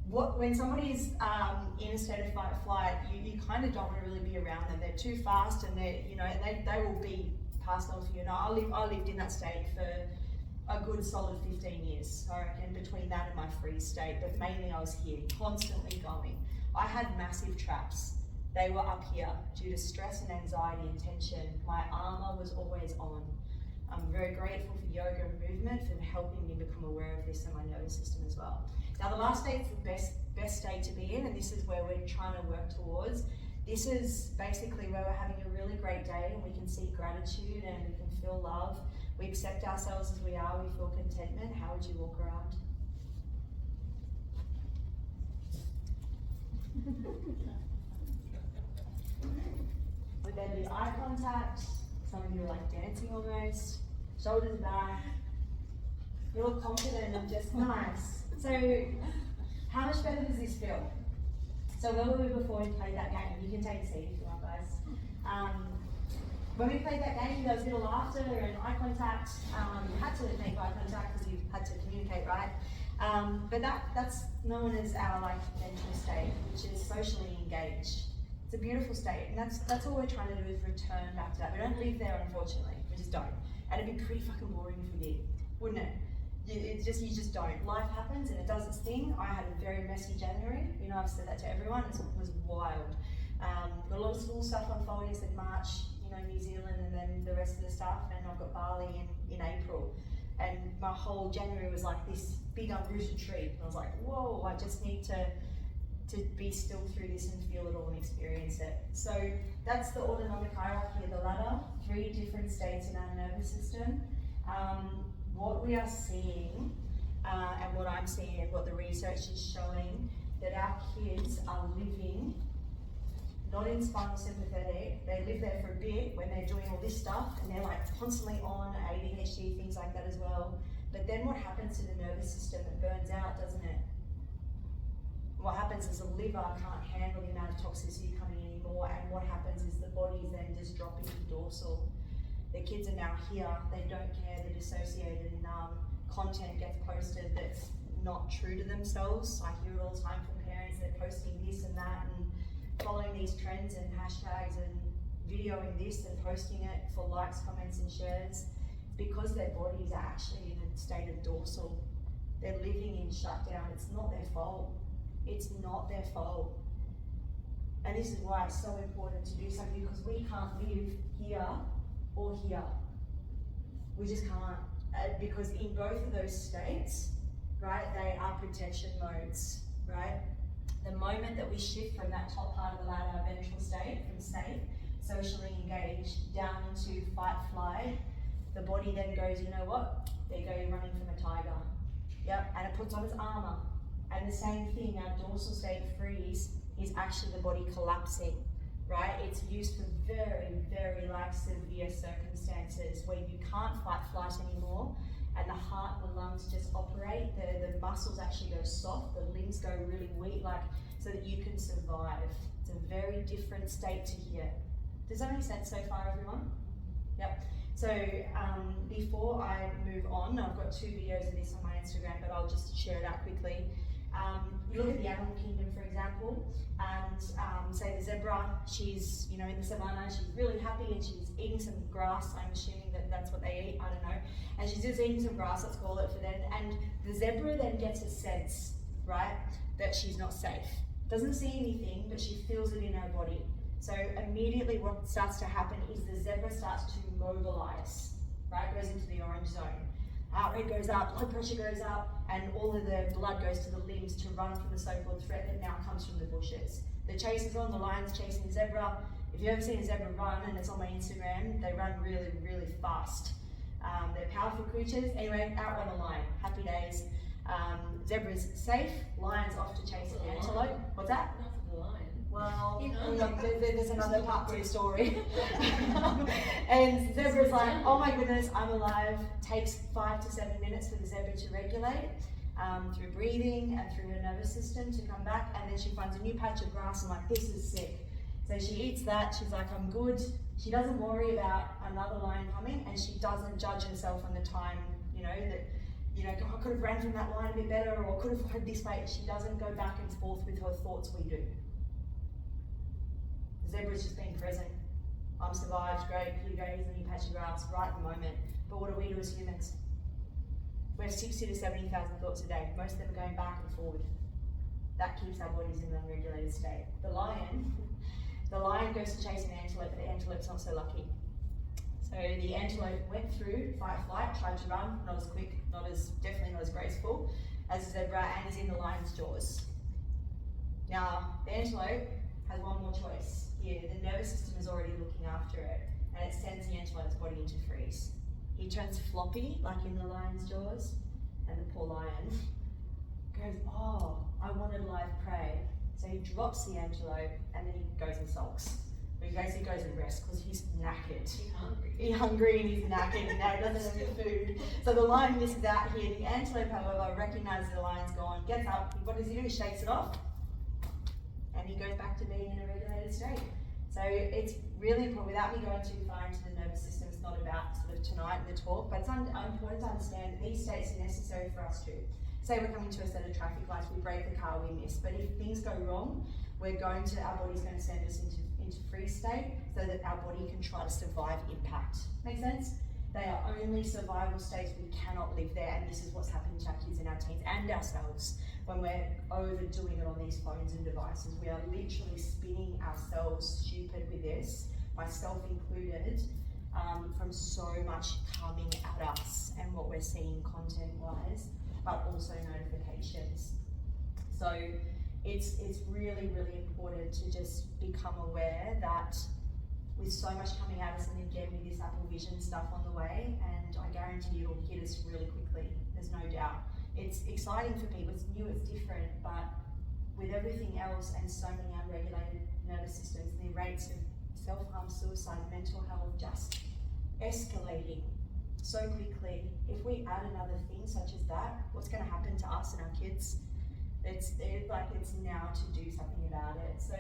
When somebody's in a state of fight or flight, you kind of don't want to really be around them. They're too fast, and they will be passed on for you. And I lived in that state for a good solid 15 years, I reckon, between that and my freeze state, but mainly I was here, constantly going. I had massive traps. They were up here due to stress and anxiety and tension. My armor was always on. I'm very grateful for yoga and movement for helping me become aware of this in my nervous system as well. Now the last state is the best state to be in, and this is where we're trying to work towards. This is basically where we're having a really great day and we can see gratitude and we can feel love. We accept ourselves as we are, we feel contentment. How would you walk around? Would there be eye contact? Some of you are like dancing almost. Shoulders back. You look confident and just nice. So, how much better does this feel? So where were we before we played that game? You can take a seat if you want, guys. When we played that game, there was a bit of laughter and eye contact. You had to make eye contact because you had to communicate, right? But that's known as our mental state, which is socially engaged. It's a beautiful state, and that's all we're trying to do is return back to that. We don't live there, unfortunately. We just don't. And it'd be pretty fucking boring if we did, wouldn't it? You just don't. Life happens and it does its thing. I had a very messy January. You know, I've said that to everyone. It was wild. Got a lot of school stuff unfolding. I said March, New Zealand, and then the rest of the stuff. And I've got Bali in April. And my whole January was like this big unrooted tree. And I was like, whoa, I just need to be still through this and feel it all and experience it. So that's the autonomic hierarchy of the ladder. 3 different states in our nervous system. What we are seeing, and what I'm seeing, and what the research is showing, that our kids are living not in spinal sympathetic. They live there for a bit when they're doing all this stuff, and they're like constantly on ADHD, things like that as well. But then what happens to the nervous system? It burns out, doesn't it? What happens is the liver can't handle the amount of toxicity coming in anymore, and what happens is the body's then just dropping to dorsal. The kids are now here, they don't care, they're dissociated, and content gets posted that's not true to themselves. I hear it all the time from parents, they're posting this and that and following these trends and hashtags and videoing this and posting it for likes, comments and shares. It's because their bodies are actually in a state of dorsal. They're living in shutdown. It's not their fault. It's not their fault. And this is why it's so important to do something, because we can't live here or here. We just can't, because in both of those states, right, they are protection modes, right? The moment that we shift from that top part of the ladder, ventral state, from safe, socially engaged, down into fight, flight, the body then goes, you know what? There you go, you're running from a tiger. Yep, and it puts on its armor. And the same thing, our dorsal state freeze is actually the body collapsing. Right? It's used for very, very severe circumstances where you can't fight, flight anymore, and the heart and the lungs just operate. The muscles actually go soft, the limbs go really weak, so that you can survive. It's a very different state to here. Does that make sense so far, everyone? Yep. So before I move on, I've got 2 videos of this on my Instagram, but I'll just share it out quickly. You look at the animal kingdom, for example, and say the zebra, she's, you know, in the savannah, she's really happy and she's eating some grass. I'm assuming that that's what they eat, I don't know. And she's just eating some grass, let's call it for them. And the zebra then gets a sense, right, that she's not safe. Doesn't see anything, but she feels it in her body. So immediately what starts to happen is the zebra starts to mobilize, right, goes into the orange zone. Heart rate goes up, blood pressure goes up, and all of the blood goes to the limbs to run from the so-called threat that now comes from the bushes. The chase is on, the lion's chasing the zebra. If you've ever seen a zebra run, and it's on my Instagram, they run really, really fast. They're powerful creatures. Anyway, outrun the lion, happy days. Zebra's safe, lion's off to chase an antelope. What's that? Not for the lion. Well, You know. there's another part to the story. And zebra's like, oh my goodness, I'm alive. Takes 5 to 7 minutes for the zebra to regulate through breathing and through her nervous system to come back. And then she finds a new patch of grass and like, this is sick. So she eats that, she's like, I'm good. She doesn't worry about another lion coming, and she doesn't judge herself on the time, you know, that, you know, I could have ran from that lion a bit better, or could have had this way. She doesn't go back and forth with her thoughts. We do. The zebra's just being present. I'm survived, great, here you go, here's a new patch of grass, right at the moment. But what do we do as humans? We have 60 to 70,000 thoughts a day. Most of them are going back and forward. That keeps our bodies in an unregulated state. The lion goes to chase an antelope, but the antelope's not so lucky. So the antelope went through fight flight, tried to run, not as quick, definitely not as graceful as the zebra, and is in the lion's jaws. Now, the antelope has one more choice here. The nervous system is already looking after it, and it sends the antelope's body into freeze. He turns floppy, like in the lion's jaws, and the poor lion goes, oh, I wanted live prey. So he drops the antelope, and then he goes and sulks. He goes and rests because he's knackered. He's hungry. He's hungry and he's knackered, and now he doesn't have any food. So the lion misses out here. The antelope, however, recognizes the lion's gone, gets up. What does he do? He shakes it off, and he goes back to being in a regulated state. So it's really important, without me going too far into the nervous system, it's not about sort of tonight in the talk, but it's important to understand that these states are necessary for us too. Say we're coming to a set of traffic lights, we break the car, we miss, but if things go wrong, our body's going to send us into freeze state so that our body can try to survive impact. Make sense? They are only survival states. We cannot live there, and this is what's happening to our kids and our teens and ourselves when we're overdoing it on these phones and devices. We are literally spinning ourselves stupid with this, myself included, from so much coming at us and what we're seeing content-wise, but also notifications. So it's really, really important to just become aware that with so much coming at us, and again with this Apple Vision stuff on the way, and I guarantee it'll hit us really quickly, there's no doubt. It's exciting for people, it's new, it's different, but with everything else and so many unregulated nervous systems, the rates of self-harm, suicide, mental health just escalating so quickly. If we add another thing such as that, what's going to happen to us and our kids? It's now to do something about it. So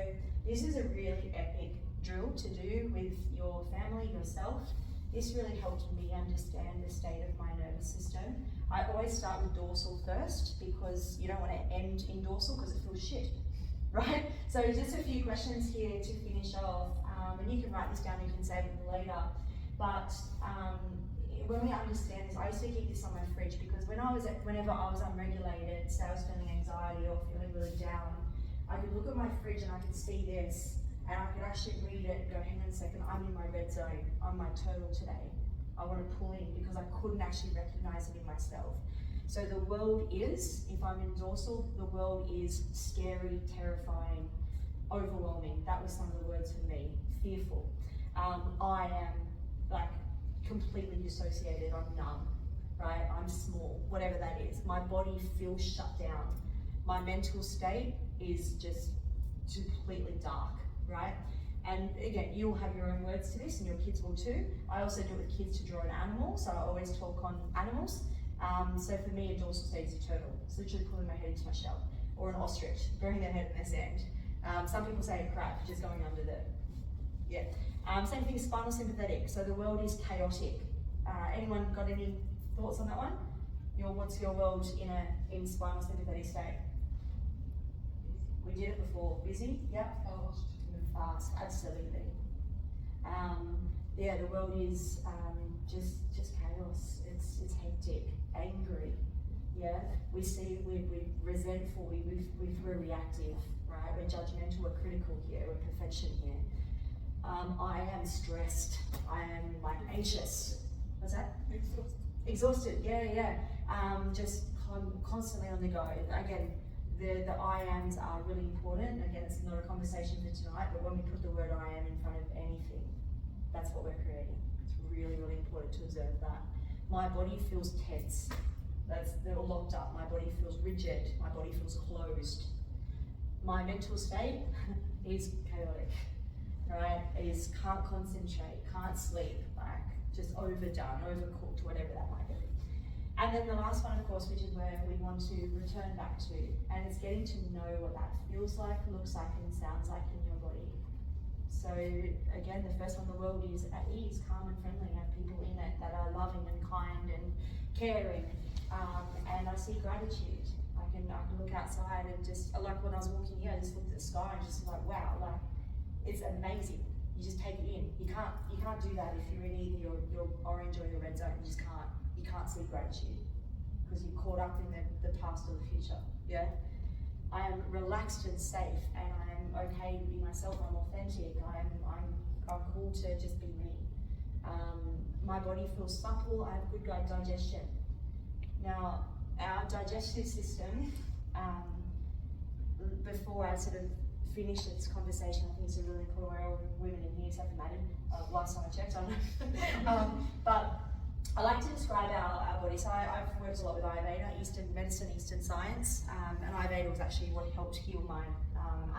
this is a really epic drill to do with your family, yourself. This really helped me understand the state of my nervous system. I always start with dorsal first because you don't want to end in dorsal because it feels shit, right? So just a few questions here to finish off, and you can write this down, you can save it later. But when we understand this, I used to keep this on my fridge because whenever I was unregulated, say I was feeling anxiety or feeling really down, I could look at my fridge and I could see this, and I could actually read it and go, hang on a second, I'm in my red zone, I'm my turtle today. I want to pull in because I couldn't actually recognize it in myself. So the world is, if I'm in dorsal, the world is scary, terrifying, overwhelming. That was some of the words for me. Fearful. I am like completely dissociated, I'm numb, right? I'm small, whatever that is. My body feels shut down. My mental state is just completely dark, right? And again, you'll have your own words to this and your kids will too. I also do it with kids to draw an animal, so I always talk on animals. So for me, a dorsal state is a turtle. It's literally pulling my head into my shell. Or an ostrich, burying their head in the sand. Some people say a crack, just going under the, yeah. Same thing, spinal sympathetic. So the world is chaotic. Anyone got any thoughts on that one? What's your world in spinal sympathetic state? We did it before. Busy? Yeah. Fast. Absolutely. Yeah, the world is just chaos. It's hectic, angry. Yeah, we're resentful. We're reactive, right? We're judgmental. We're critical here. We're perfection here. I am stressed. I am anxious. What's that? Exhausted. Yeah. Just constantly on the go. Again, the I ams are really important. Again, it's not a conversation for tonight, but when we put the word I am in front of anything, that's what we're creating. It's really, really important to observe that. My body feels tense. They're all locked up. My body feels rigid. My body feels closed. My mental state is chaotic, right? Can't concentrate, can't sleep, just overdone, overcooked, whatever that might be. And then the last one, of course, which is where we want to return back to, and it's getting to know what that feels like, looks like, and sounds like in your body. So again, the first one, the world is at ease, calm and friendly, have people in it that are loving and kind and caring, and I see gratitude. I can look outside and just, like when I was walking here, I just looked at the sky and just like, wow, it's amazing. You just take it in. You can't do that if you're in either your orange or your red zone. You just can't. You can't see gratitude because you're caught up in the past or the future. Yeah. I am relaxed and safe, and I am okay to be myself. I'm authentic. I'm cool to just be me. My body feels supple. I have good digestion. Now, our digestive system. Before I sort of finish this conversation, I think it's a really important way. All women in here, except for Maddie. Last time I checked, I don't know. But I like to describe our body. So I've worked a lot with Ayurveda, Eastern medicine, Eastern science, and Ayurveda was actually what helped heal my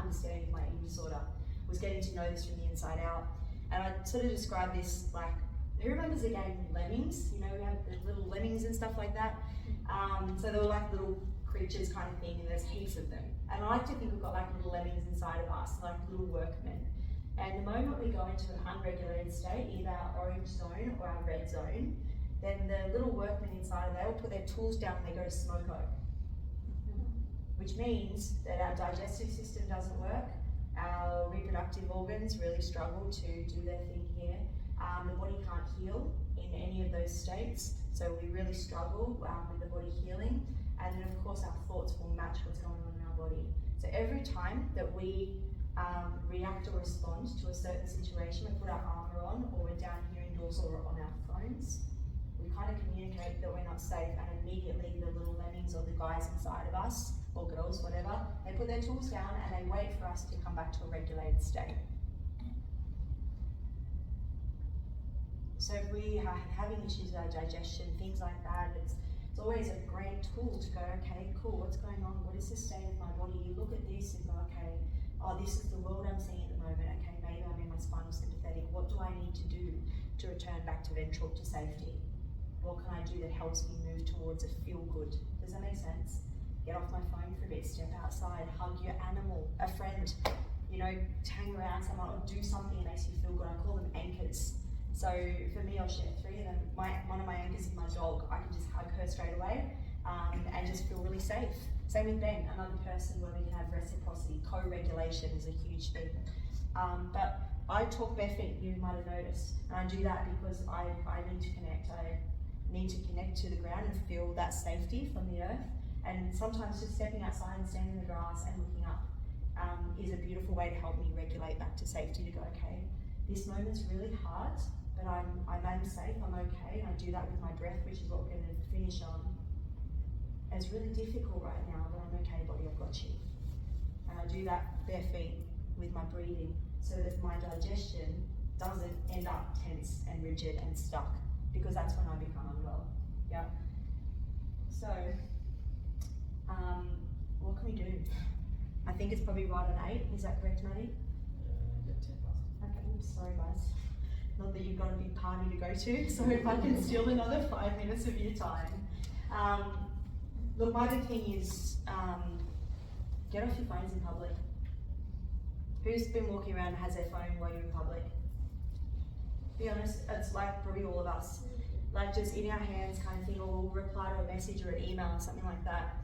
understanding of my eating disorder, was getting to know this from the inside out. And I sort of describe this like, who remembers the game Lemmings? You know, we have the little lemmings and stuff like that. So they were like little creatures kind of thing, and there's heaps of them. And I like to think we've got like little lemmings inside of us, like little workmen. And the moment we go into an unregulated state, either our orange zone or our red zone, then the little workmen inside, they all put their tools down and they go to smoko. Which means that our digestive system doesn't work, our reproductive organs really struggle to do their thing here. The body can't heal in any of those states, so we really struggle with the body healing. And then of course our thoughts will match what's going on in our body. So every time that we react or respond to a certain situation, we put our armour on, or we're down here indoors or on our phones, we kind of communicate that we're not safe, and immediately the little lemmings or the guys inside of us, or girls, whatever, they put their tools down and they wait for us to come back to a regulated state. So if we are having issues with our digestion, things like that, it's always a great tool to go, okay, cool, what's going on? What is the state of my body? You look at this and go, okay, oh, this is the world I'm seeing at the moment. Okay, maybe I'm in my spinal sympathetic. What do I need to do to return back to ventral, to safety? What can I do that helps me move towards a feel good? Does that make sense? Get off my phone for a bit, step outside, hug your animal, a friend, you know, hang around someone, or do something that makes you feel good. I call them anchors. So for me, I'll share 3 of them. One of my anchors is my dog. I can just hug her straight away and just feel really safe. Same with Ben, another person where we can have reciprocity. Co-regulation is a huge thing. But I talk bare feet, you might have noticed. And I do that because I need to connect. I need to connect to the ground and feel that safety from the earth. And sometimes just stepping outside and standing in the grass and looking up is a beautiful way to help me regulate back to safety, to go, okay, this moment's really hard, but I'm safe, I'm okay. And I do that with my breath, which is what we're going to finish on. And it's really difficult right now, but I'm okay, body, I've got you. And I do that bare feet with my breathing, so that my digestion doesn't end up tense and rigid and stuck, because that's when I become unwell. Yeah. So, what can we do? I think it's probably right on 8. Is that correct, Maddie? Yeah, 10 past. Okay, oops, sorry guys. Not that you've got a big party to go to, so if I can steal another 5 minutes of your time. Look, my big thing is get off your phones in public. Who's been walking around and has their phone while you're in public? Be honest, it's like probably all of us. Like just in our hands kind of thing, or we'll reply to a message or an email or something like that.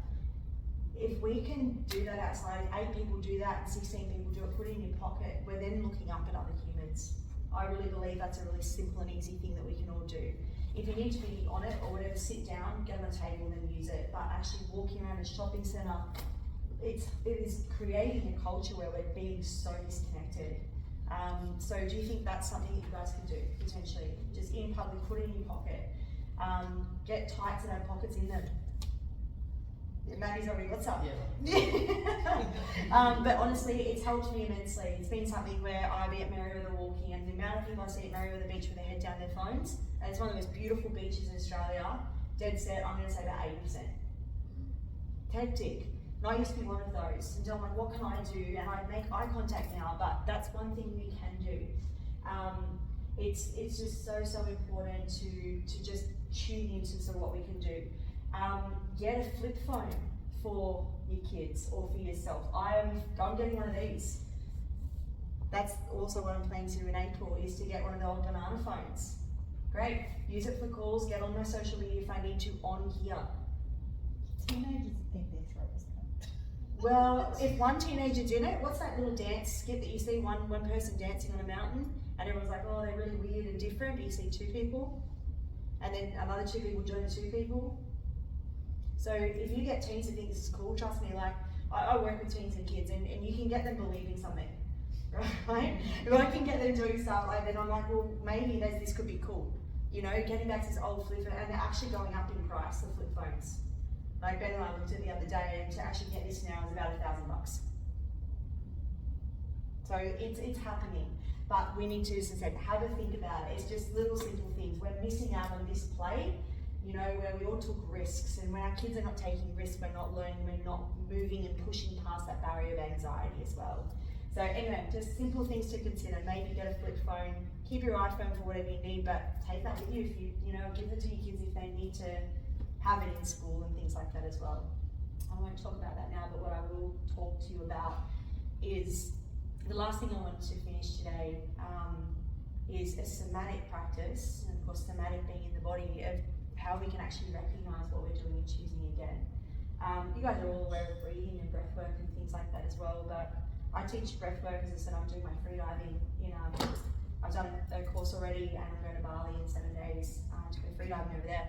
If we can do that outside, 8 people do that and 16 people do it, put it in your pocket, we're then looking up at other humans. I really believe that's a really simple and easy thing that we can all do. If you need to be on it or whatever, sit down, get on a table and then use it. But actually walking around a shopping centre, it is creating a culture where we're being so disconnected. So do you think that's something that you guys could do, potentially? Just in public, put it in your pocket. Get tights that have pockets in them. Maddie's already got some. Yeah. But honestly, it's helped me immensely. It's been something where I be at Merriweather walking, and the amount of people I see at Merriweather Beach with their head down their phones, and it's one of the most beautiful beaches in Australia, dead set, I'm going to say about 80%. Hectic. And I used to be one of those, and I'm like, what can I do? And I make eye contact now, but that's one thing we can do. It's just so important to just tune into sort of what we can do. Get a flip phone for your kids or for yourself. I'm getting one of these. That's also what I'm planning to do in April, is to get one of the old banana phones. Great. Use it for calls, get on my social media if I need to on here. Teenagers think their throat is cut. Well, if one teenager did it, what's that little dance skit that you see one person dancing on a mountain and everyone's like, oh, they're really weird and different, but you see 2 people and then another 2 people join the 2 people. So if you get teens to think this is cool, trust me, like I work with teens and kids and you can get them believing something, right? If I can get them doing stuff like that, I'm like, well, maybe this could be cool. You know, getting back to this old flip phone, and they're actually going up in price, the flip phones. Like Ben and I looked at it the other day, and to actually get this now is about $1,000. So it's happening, but we need to, as I said, have a think about it. It's just little simple things. We're missing out on this play, you know, where we all took risks, and when our kids are not taking risks, we're not learning, we're not moving and pushing past that barrier of anxiety as well. So anyway, just simple things to consider. Maybe get a flip phone, keep your iPhone for whatever you need, but take that with you if you know, give it to your kids if they need to have it in school and things like that as well. I won't talk about that now, but what I will talk to you about is the last thing I want to finish today is a somatic practice, and of course somatic being in the body, of how we can actually recognise what we're doing and choosing again. You guys are all aware of breathing and breath work and things like that as well, but I teach breath work, as I said, I'm doing my freediving in, I've done a course already and I'm going to Bali in 7 days to go freediving over there.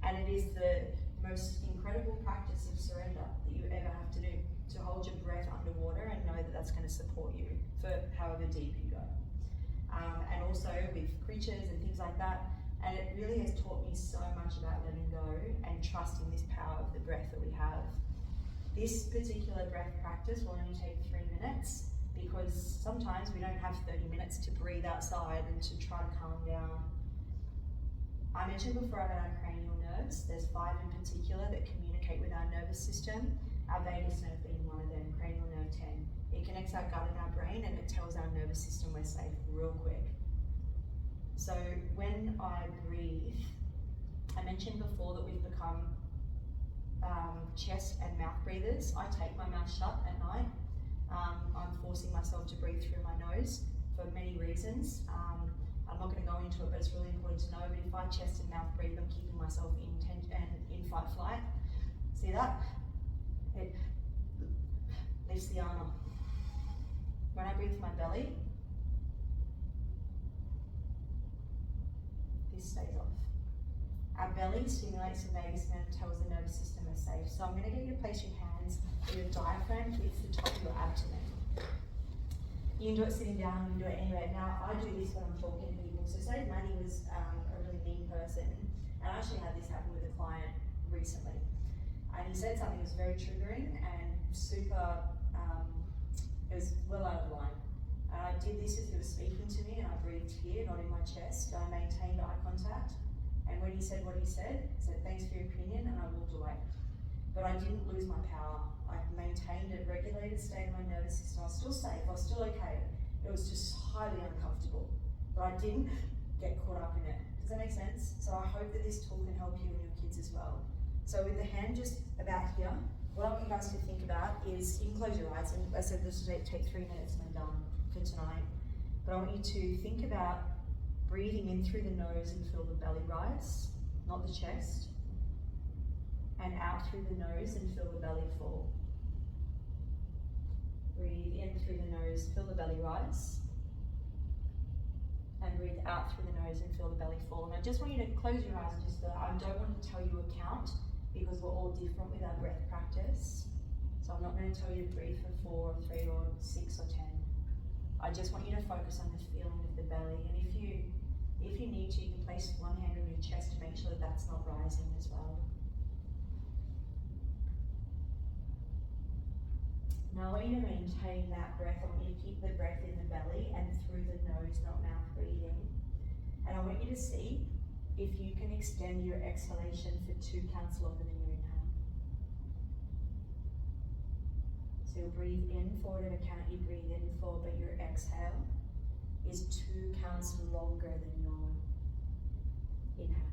And it is the most incredible practice of surrender that you ever have to do, to hold your breath underwater and know that that's going to support you for however deep you go. And also with creatures and things like that. And it really has taught me so much about letting go and trusting this power of the breath that we have. This particular breath practice will only take 3 minutes, because sometimes we don't have 30 minutes to breathe outside and to try to calm down. I mentioned before about our cranial nerves. There's 5 in particular that communicate with our nervous system, our vagus nerve being one of them, cranial nerve 10. It connects our gut and our brain, and it tells our nervous system we're safe real quick. So when I breathe, I mentioned before that we've become chest and mouth breathers. I take my mouth shut at night. I'm forcing myself to breathe through my nose for many reasons. I'm not going to go into it, but it's really important to know. But if I chest and mouth breathe, I'm keeping myself in fight flight. See that? It lifts the armor. When I breathe through my belly, this stays off. Our belly stimulates the vagus nerve, tells the nervous system we're safe. So I'm going to get you to place your hands where your diaphragm hits the top of your abdomen. You can do it sitting down, you can do it anywhere. Now, I do this when I'm talking to people. So say Maddie was a really mean person, and I actually had this happen with a client recently. And he said something that was very triggering and super, it was well out of line. And I did this as he was speaking to me, and I breathed here, not in my chest. I maintained eye contact. And when he said what he said, I said, thanks for your opinion, and I walked away. But I didn't lose my power. I maintained a regulated state of my nervous system. I was still safe, I was still okay. It was just highly uncomfortable. But I didn't get caught up in it. Does that make sense? So I hope that this tool can help you and your kids as well. So with the hand just about here, what I want you guys to think about is, you can close your eyes, and as I said, this will take 3 minutes and I'm done. for tonight. But I want you to think about breathing in through the nose and feel the belly rise, not the chest. And out through the nose and feel the belly fall. Breathe in through the nose, feel the belly rise. And breathe out through the nose and feel the belly fall. And I just want you to close your eyes and just feel, I don't want to tell you a count because we're all different with our breath practice. So I'm not going to tell you to breathe for 4 or 3 or 6 or 10. I just want you to focus on the feeling of the belly. And if you need to, you can place one hand on your chest to make sure that that's not rising as well. Now I want you to maintain that breath. I want you to keep the breath in the belly and through the nose, not mouth breathing. And I want you to see if you can extend your exhalation for 2 counts longer than your inhale. So you'll breathe in for whatever count you breathe in for, but your exhale is 2 counts longer than your inhale.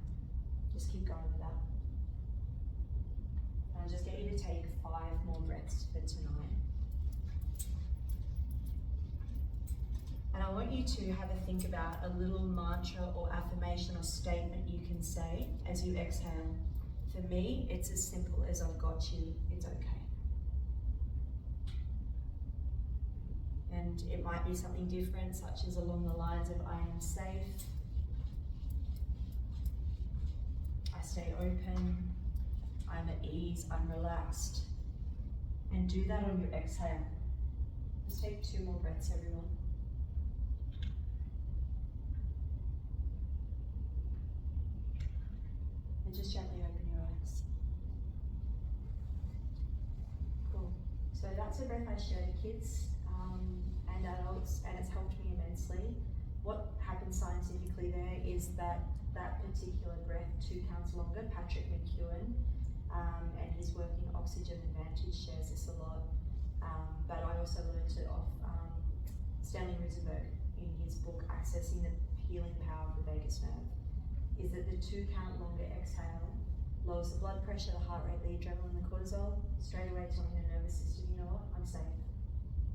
Just keep going with that. And I'll just get you to take 5 more breaths for tonight. And I want you to have a think about a little mantra or affirmation or statement you can say as you exhale. For me, it's as simple as I've got you, it's okay. And it might be something different, such as along the lines of I am safe, I stay open, I'm at ease, I'm relaxed. And do that on your exhale. Just take 2 more breaths, everyone. And just gently open your eyes. Cool. So that's a breath I share to kids and adults, and it's helped me immensely. What happens scientifically there is that particular breath, 2 counts longer, Patrick McEwen and his work in Oxygen Advantage shares this a lot. But I also learned it off Stanley Rosenberg in his book Accessing the Healing Power of the Vagus Nerve, is that the 2 count longer exhale lowers the blood pressure, the heart rate, the adrenaline, the cortisol, straight away telling your nervous system, you know what, I'm safe.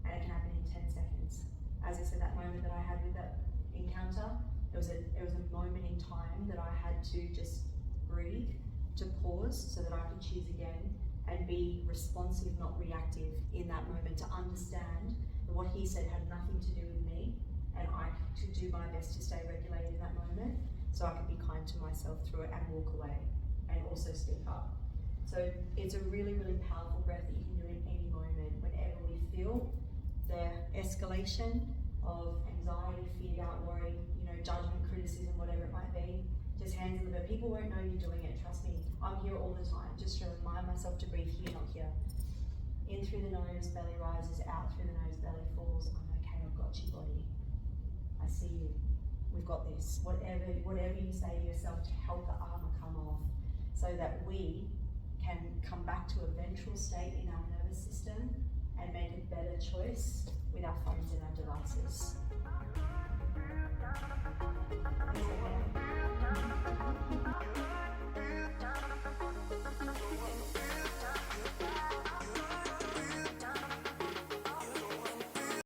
And it can happen in 10 seconds. As I said, that moment that I had with that encounter, it was a moment in time that I had to just breathe, to pause so that I could choose again and be responsive, not reactive in that moment, to understand that what he said had nothing to do with me, and I could do my best to stay regulated in that moment so I could be kind to myself through it and walk away and also speak up. So it's a really, really powerful breath that you can do in any moment, whenever we feel the escalation of anxiety, fear, doubt, worry, judgment, criticism, whatever it might be. Just hands in the air. People won't know you're doing it, trust me. I'm here all the time, just to remind myself to breathe here, not here. In through the nose, belly rises, out through the nose, belly falls. I'm okay, I've got you, body. I see you. We've got this. Whatever you say to yourself to help the armor come off, so that we can come back to a ventral state in our nervous system and make a better choice with our phones and our devices.